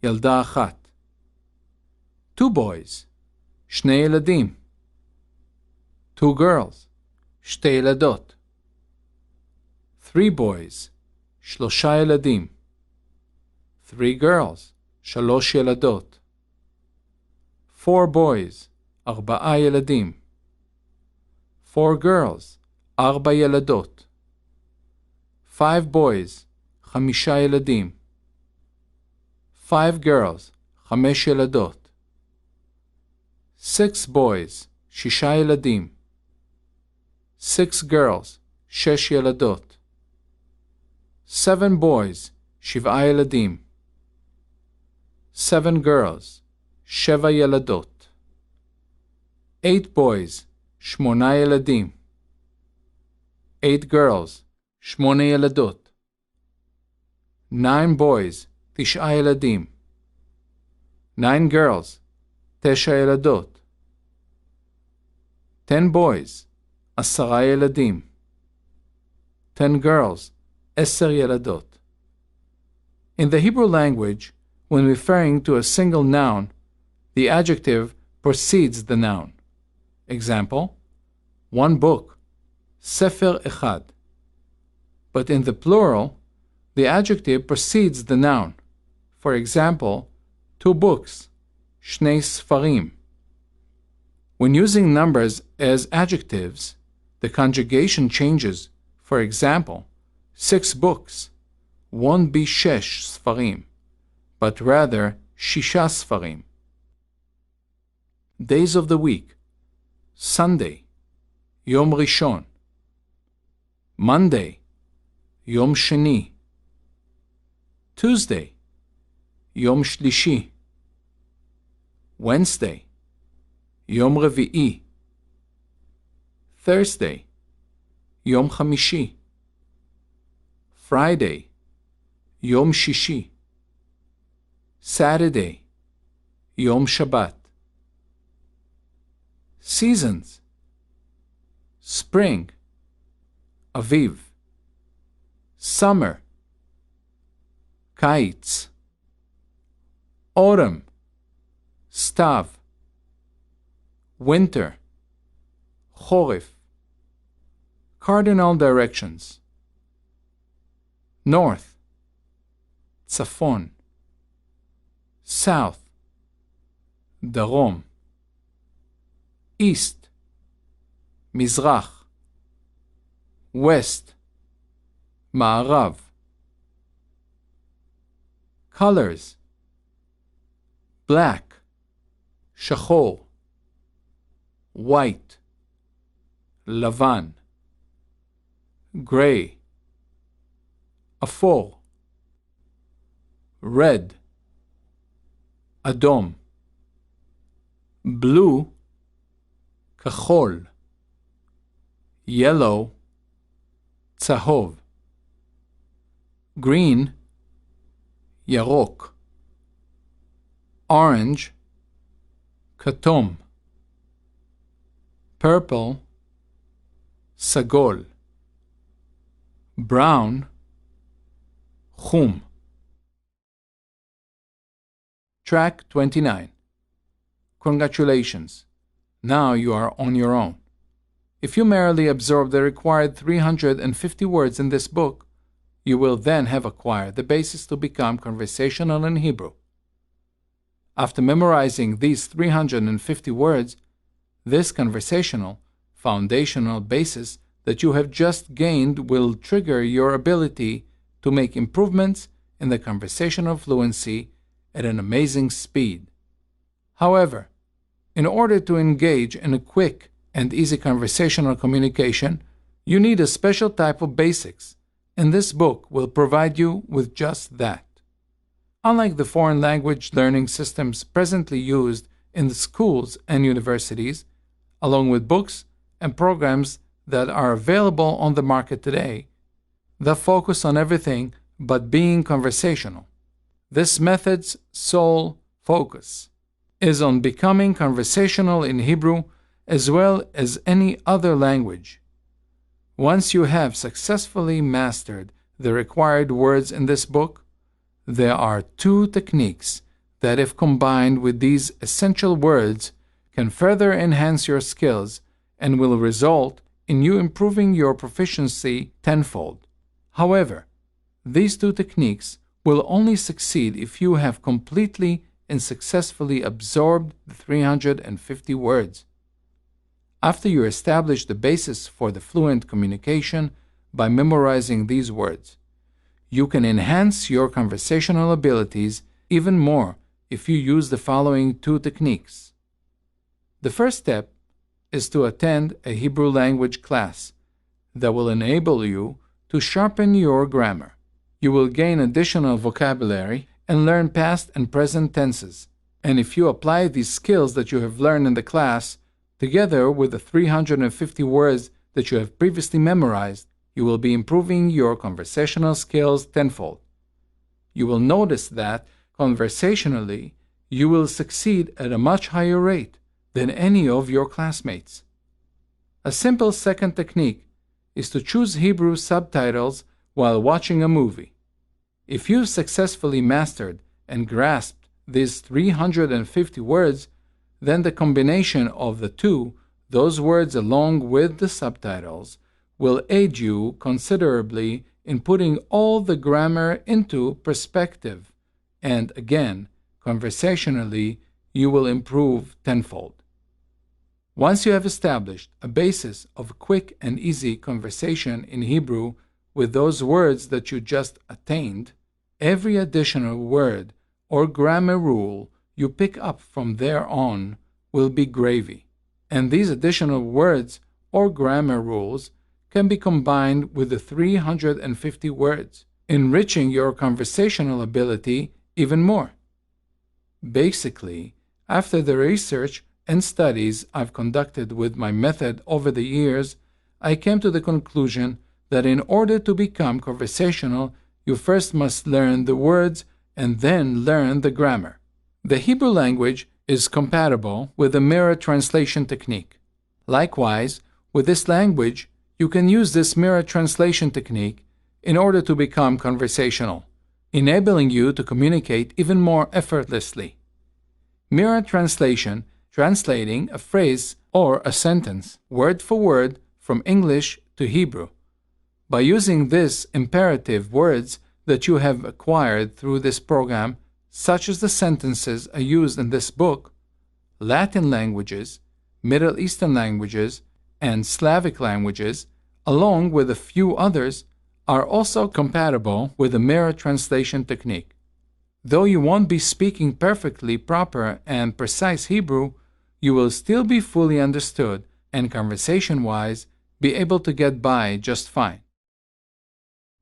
Speaker 1: ילדה אחת. 2 boys. שני ילדים. 2 girls. שתי ילדות. 3 boys. שלושה ילדים. 3 girls. שלוש ילדות. 4 boys. ארבעה ילדים. 4 girls. ארבע ילדות. 5 boys. חמישה ילדים. 5 girls. חמש ילדות. 6 boys. שישה ילדים. 6 girls. שש ילדות. 7 boys. שבעה ילדים. 7 girls. שבע ילדות. 8 boys. שמונה ילדים. 8 girls. שמונה ילדות. 9 boys. תשעה ילדים. 9 girls. תשע ילדות. 10 boys. עשרה ילדים. 10 girls. עשר ילדות. In the Hebrew language, when referring to a single noun, the adjective precedes the noun. Example, one book, ספר אחד. But in the plural, the adjective precedes the noun. For example, 2 books, שני ספרים. When using numbers as adjectives, the conjugation changes. For example, 6 books won't be שש ספרים, but rather שישה ספרים. Days of the week. Sunday, יום ראשון. Monday, יום שני. Tuesday, יום שלישי. Wednesday, יום רביעי. Thursday, יום חמישי. Friday, יום שישי. Saturday, יום שבת. Seasons. spring, aviv, summer, קיץ, autumn, סתיו, winter, חורף. Cardinal directions: north, צפון, south, דרום, east, מזרח, west, מערב. Colors: black, שחור, white, לבן, gray, אפור, red, אדום, blue, כחול, yellow, צהוב, green, ירוק, orange, כתום, purple, סגול, brown, חום. Track 29. Congratulations. Now you are on your own. If you merely absorb the required 350 words in this book, you will then have acquired the basis to become conversational in Hebrew. After memorizing these 350 words, this conversational, foundational basis that you have just gained will trigger your ability to make improvements in the conversational fluency at an amazing speed. However, in order to engage in a quick and easy conversational communication, you need a special type of basics, and this book will provide you with just that. Unlike the foreign language learning systems presently used in the schools and universities, along with books and programs that are available on the market today, that focus on everything but being conversational, this method's sole focus is on becoming conversational in Hebrew as well as any other language. Once you have successfully mastered the required words in this book, there are two techniques that, if combined with these essential words, can further enhance your skills and will result in you improving your proficiency tenfold. However, these two techniques will only succeed if you have completely and successfully absorbed the 350 words. After you establish the basis for the fluent communication by memorizing these words, you can enhance your conversational abilities even more if you use the following two techniques. The first step is to attend a Hebrew language class that will enable you to sharpen your grammar. You will gain additional vocabulary and learn past and present tenses. And if you apply these skills that you have learned in the class, together with the 350 words that you have previously memorized, you will be improving your conversational skills tenfold. You will notice that, conversationally, you will succeed at a much higher rate than any of your classmates. A simple second technique is to choose Hebrew subtitles while watching a movie. If you've successfully mastered and grasped these 350 words, then the combination of the two, those words along with the subtitles, will aid you considerably in putting all the grammar into perspective, and again, conversationally, you will improve tenfold. Once you have established a basis of quick and easy conversation in Hebrew with those words that you just attained, every additional word or grammar rule you pick up from there on will be gravy, and these additional words or grammar rules can be combined with the 350 words, enriching your conversational ability even more. Basically, after the research and studies I've conducted with my method over the years, I came to the conclusion that in order to become conversational, you first must learn the words and then learn the grammar. The Hebrew language is compatible with the mirror translation technique. Likewise, With this language, you can use this mirror translation technique in order to become conversational, enabling you to communicate even more effortlessly. Mirror translation, translating a phrase or a sentence, word for word, from English to Hebrew. By using these imperative words that you have acquired through this program, such as the sentences I used in this book, Latin languages, Middle Eastern languages, and Slavic languages, along with a few others, are also compatible with the mirror translation technique. Though you won't be speaking perfectly proper and precise Hebrew, you will still be fully understood and conversation-wise be able to get by just fine.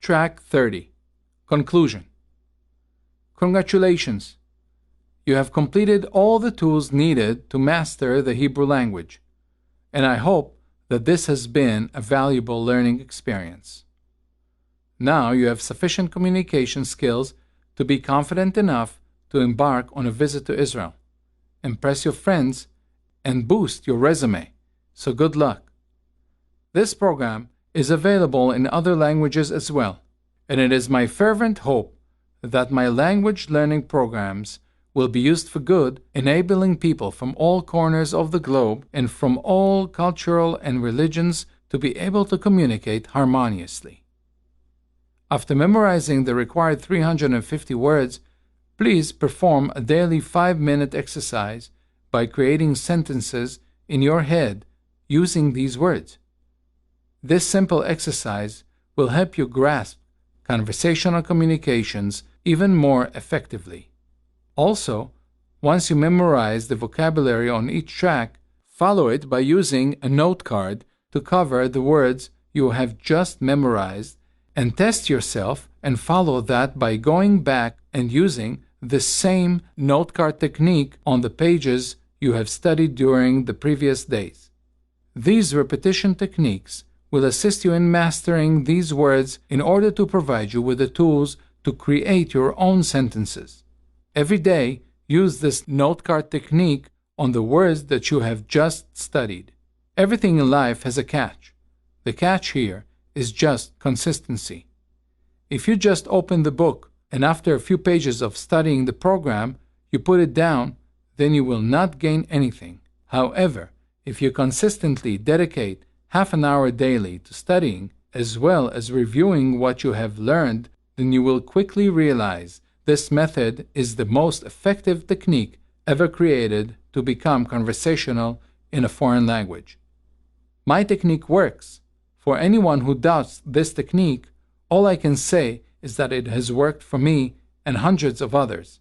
Speaker 1: Track 30. Conclusion. Congratulations! You have completed all the tools needed to master the Hebrew language, and I hope that this has been a valuable learning experience. Now you have sufficient communication skills to be confident enough to embark on a visit to Israel, impress your friends, and boost your resume, so good luck. This program is available in other languages as well, and it is my fervent hope that my language learning programs will be used for good, enabling people from all corners of the globe and from all cultural and religions to be able to communicate harmoniously. After memorizing the required 350 words, please perform a daily 5-minute exercise by creating sentences in your head using these words. This simple exercise will help you grasp conversational communications even more effectively. Also, once you memorize the vocabulary on each track, follow it by using a note card to cover the words you have just memorized, and test yourself and follow that by going back and using the same note card technique on the pages you have studied during the previous days. These repetition techniques will assist you in mastering these words in order to provide you with the tools to create your own sentences. Every day, use this note card technique on the words that you have just studied. Everything in life has a catch. The catch here is just consistency. If you just open the book and after a few pages of studying the program, you put it down, then you will not gain anything. However, if you consistently dedicate half an hour daily to studying, as well as reviewing what you have learned, then you will quickly realize this method is the most effective technique ever created to become conversational in a foreign language. My technique works. For anyone who doubts this technique, all I can say is that it has worked for me and hundreds of others.